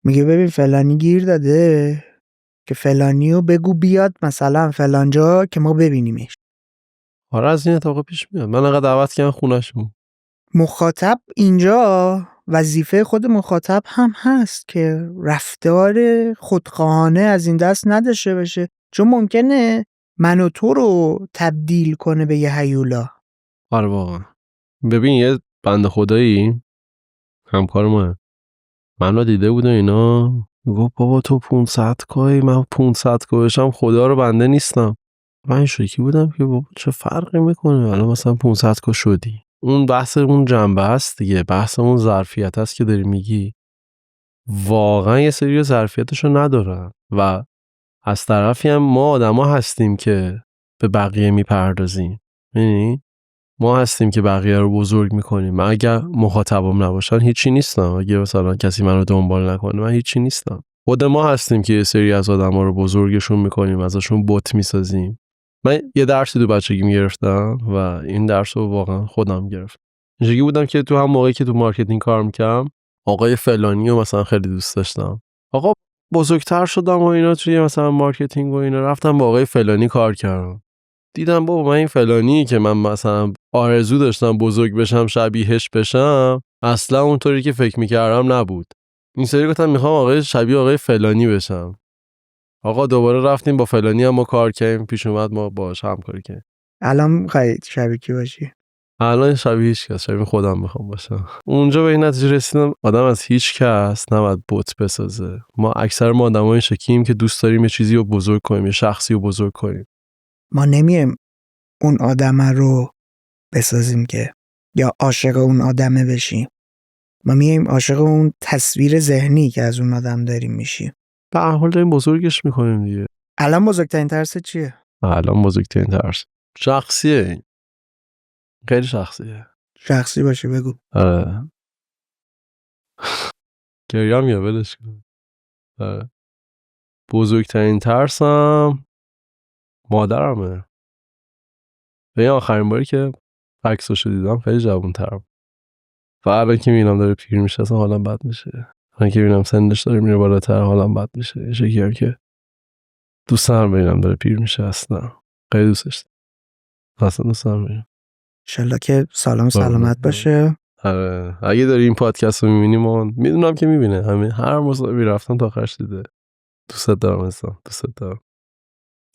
میگه ببین فلانی گیر داده که فلانیو بگو بیاد مثلا فلانجا که ما ببینیمش. آره از این اتفاقا پیش میاد. من انقدر دعوت کردم خونه‌شون. مخاطب اینجا وظیفه خود مخاطب هم هست که رفتار خودخواهانه از این دست نداشته باشه، چون ممکنه من و تو رو تبدیل کنه به یه هیولا. آره واقعا. ببین یه بنده خدایی همکار ما منو دیده بود و اینا، گفت بابا تو 500 کایی من 500 بشم خدا رو بنده نیستم. من شوکی بودم که بابا چه فرقی میکنه الان مثلا 500 شدی. اون بحث اون جنبه است دیگه، بحث اون ظرفیت است که داری میگی. واقعا یه سری ظرفیتشو ندارن و از طرفی هم ما آدما هستیم که به بقیه میپردازیم. یعنی ما هستیم که بقیه رو بزرگ میکنیم. من اگر مخاطبم نباشن هیچی نیستم. اگه مثلا کسی منو دنبال نکنه من هیچی نیستم. خود ما هستیم که یه سری از آدما رو بزرگشون میکنیم، ازشون بت میسازیم. من یه درسی تو بچگی میگرفتم و این درس رو واقعا خودم گرفتم. اینجوری بودم که تو هم موقعی که تو مارکتینگ کار میکردم آقای فلانی رو مثلا خیلی دوست داشتم. آقا بزرگتر شدم و اینا توی مثلا مارکتینگ و اینا رفتم با آقای فلانی کار کردم. دیدم بابا من این فلانی که من مثلا آرزو داشتم بزرگ بشم شبیهش بشم اصلا اونطوری که فکر میکردم نبود. این سری گفتم میخوام آقای فلانی بشم. آقا دوباره رفتیم با فلانی هم ما کار کردیم، پیش اومد ما باهاش همکاری کردیم. الان می‌خوای شبیه کی باشی؟ الان شبیه هیچ کس، شبیه خودم میخوام باشم. اونجا به این نتیجه رسیدم آدم از هیچ کس نباید بت بسازه. ما اکثر ما آدمای شکیم که دوست داریم یه چیزی رو بزرگ کنیم، یه شخصی رو بزرگ کنیم. ما نمیایم اون آدم رو بسازیم که یا عاشق اون آدمه بشیم، ما میایم عاشق اون تصویر ذهنی که از اون آدم داریم میشیم. به هر حال داریم بزرگش میکنیم دیگه. الان بزرگترین ترس چیه؟ الان بزرگترین ترس شخصیه. این خیلی شخصیه. شخصی باشه بگو. آره. گریم یا ولش کن. آره. بزرگترین ترسم مادرمه. به آخرین باری که عکساشو دیدم خیلی جوان‌ترم. و الان که میبینم داره پیر میشه اصلا حالم بد میشه. الان که میبینم سنش داره میره بالاتر حالم بد میشه. یه شکلی که دوست دارم ببینم داره پیر میشه اصلا. خیلی دوستش دارم. اصلا دوست دارم ببینم. انشالله که سلام سلامت باشه. آره اگه داری این پادکست رو میبینی من میدونم که میبینه. همین هر مصاحبه رفتم تا آخرش دیده. دوستت دارم اصلا. دوستت دارم.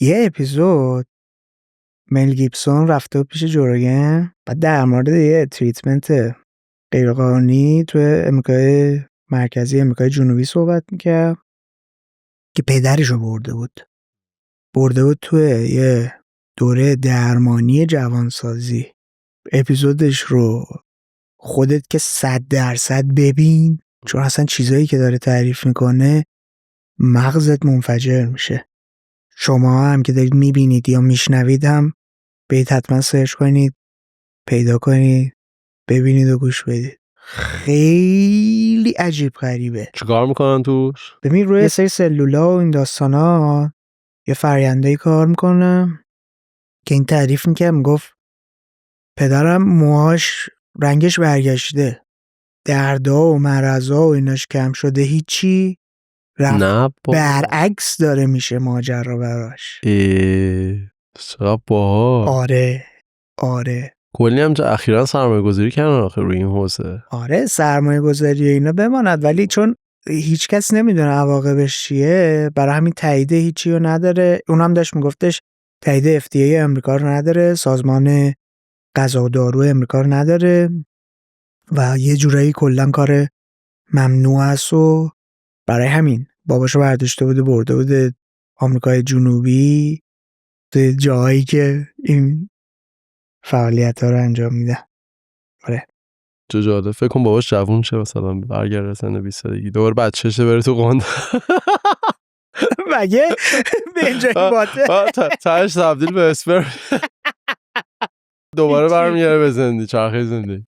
یه اپیزود مل گیبسون رفته پیش جورگن بعد در مورد یه تریتمنت غیرقانونی تو امریکای مرکزی امریکای جنوبی صحبت میکرد که پدرشو برده بود تو یه دوره درمانی جوانسازی. اپیزودش رو خودت که 100% ببین، چون اصلا چیزایی که داره تعریف میکنه مغزت منفجر میشه. شما هم که دارید میبینید یا میشنوید هم برید حتما سرچ کنید، پیدا کنید، ببینید و گوش بدید. خیلی عجیب غریبه. چیکار میکنن توش؟ ببین روی یه سری سلولا و این داستانا یه فرآیندی کار میکنه که این تعریف میکنه. میگفت پدرم موهاش رنگش برگشته، دردا و مرضا و ایناش کم شده، هیچی رفت برعکس داره میشه ماجرا براش. چقدر باحال. آره کلی هم اخیراً سرمایه گذاری کردن آخه روی این حوزه. آره سرمایه گذاری اینا بماند، ولی چون هیچ کس نمیدونه عواقبش چیه برای همین تایید هیچی رو نداره. اونم داشت میگفتش تایید FDA امریکا رو نداره، سازمان غذا و دارو امریکا رو نداره و یه جورایی کلا کار ممنوع است و برای همین باباشو برداشته بوده برده بوده آمریکای جنوبی، تو جایی که این فعالیت ها رو انجام میده. آره چه جالب. فکر کن باباش جوون شه مثلا برگرده سن 20 سالگی دوباره بچه‌شه بره تو قند مگه بنجامین باته تاش تبدیل به اسپرم دوباره برمیگره به زندگی، چرخه زندگی.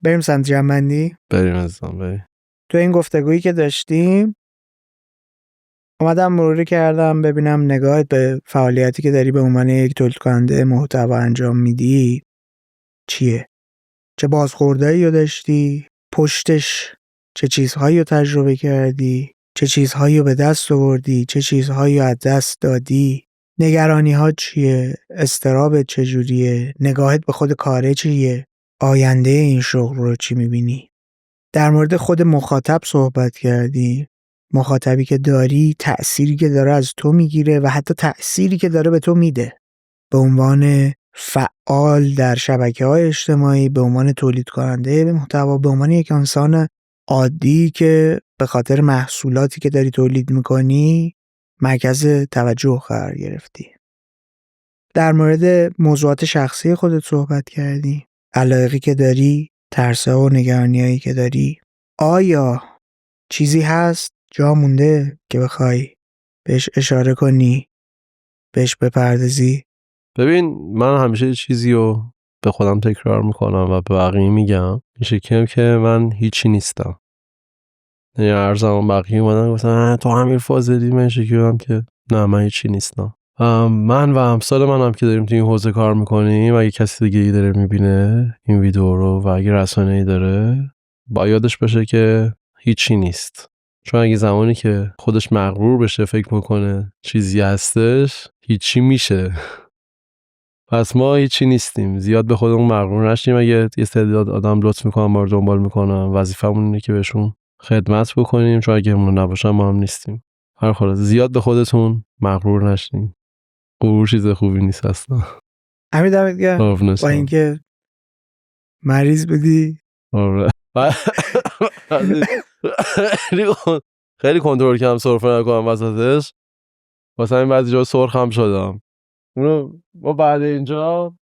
بریم سمت جمع‌بندی. بریم عزیزم بریم. تو این گفتگویی که داشتیم اومدم مروری کردم ببینم نگاهت به فعالیتی که داری به عنوان یک تولید کننده محتوا انجام میدی چیه؟ چه بازخوردایی رو داشتی؟ پشتش چه چیزهایی رو تجربه کردی؟ چه چیزهایی رو به دست آوردی؟ چه چیزهایی رو از دست دادی؟ نگرانی ها چیه؟ اضطرابت چجوریه؟ نگاهت به خود کاره چیه؟ آینده این شغل رو چی میبینی؟ در مورد خود مخاطب صحبت کردی. مخاطبی که داری، تأثیری که داره از تو میگیره و حتی تأثیری که داره به تو میده. به عنوان فعال در شبکه‌های اجتماعی، به عنوان تولید کننده محتوا، به عنوان یک انسان عادی که به خاطر محصولاتی که داری تولید میکنی مرکز توجه قرار گرفتی. در مورد موضوعات شخصی خودت صحبت کردی، علایقی که داری، ترس‌ها و نگرانی‌هایی که داری. آیا چیزی هست جا مونده که بخوای بهش اشاره کنی، بهش بپردازی؟ ببین من همیشه یه چیزی رو به خودم تکرار میکنم و به بقیه میگم این شکلیم که من هیچی نیستم. یعنی هر زمان بقیه اومدن گفتن تو امیر فاضلی، من شکلیم که نه من هیچی نیستم. من و همسال من هم که داریم تو این حوزه کار میکنیم، اگه کسی دیگه ای داره میبینه این ویدیو رو و اگه رسانه‌ای داره با یادش باشه که هیچی نیست. چون اگه زمانی که خودش مغرور بشه فکر میکنه چیزی هستش، هیچی میشه. پس ما هیچی نیستیم. زیاد به خودمون مغرور نشیم. اگه یه سری آدم لطف میکنن ما رو دنبال میکنن، وظیفمون اینه که بهشون خدمت بکنیم، چون اگه همون نباشن ما هم نیستیم. هر خلاص زیاد به خودتون مغرور نشین. غرور چیز خوبی نیست اصلا. امیر دمت گرم. با اینکه مریض بودی خیلی کنترل کردم سرفه نکنم وسطش، واسه این بعضی جا سرخ هم شدم. ما بعد اینجا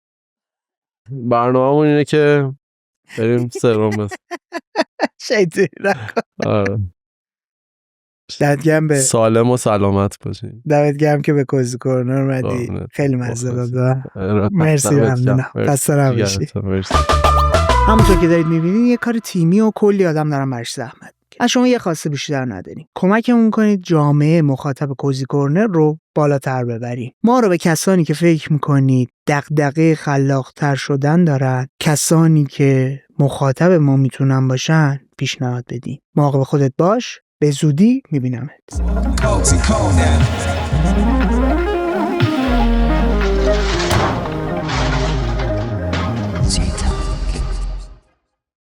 برنامه‌مون اینه که بریم سرم بس شیطی نکن. دمت گرم به سالم و سلامت باشین. دمت گرم که به کوزی کورنر اومدی. خیلی مزه داد. مرسی ممنونم. خسته نباشی. همونطور که دارید میبینید یه کار تیمی و کلی آدم دارن برش زحمت میکشن. از شما یه خواسته بیشتر نداریم. کمکمون کنید جامعه مخاطب کوزی کورنر رو بالاتر ببریم. ما رو به کسانی که فکر میکنید دغدغه خلاق‌تر شدن دارن، کسانی که مخاطب ما میتونن باشن پیشنهاد بدین. مراقب خودت باش. به زودی میبینمت.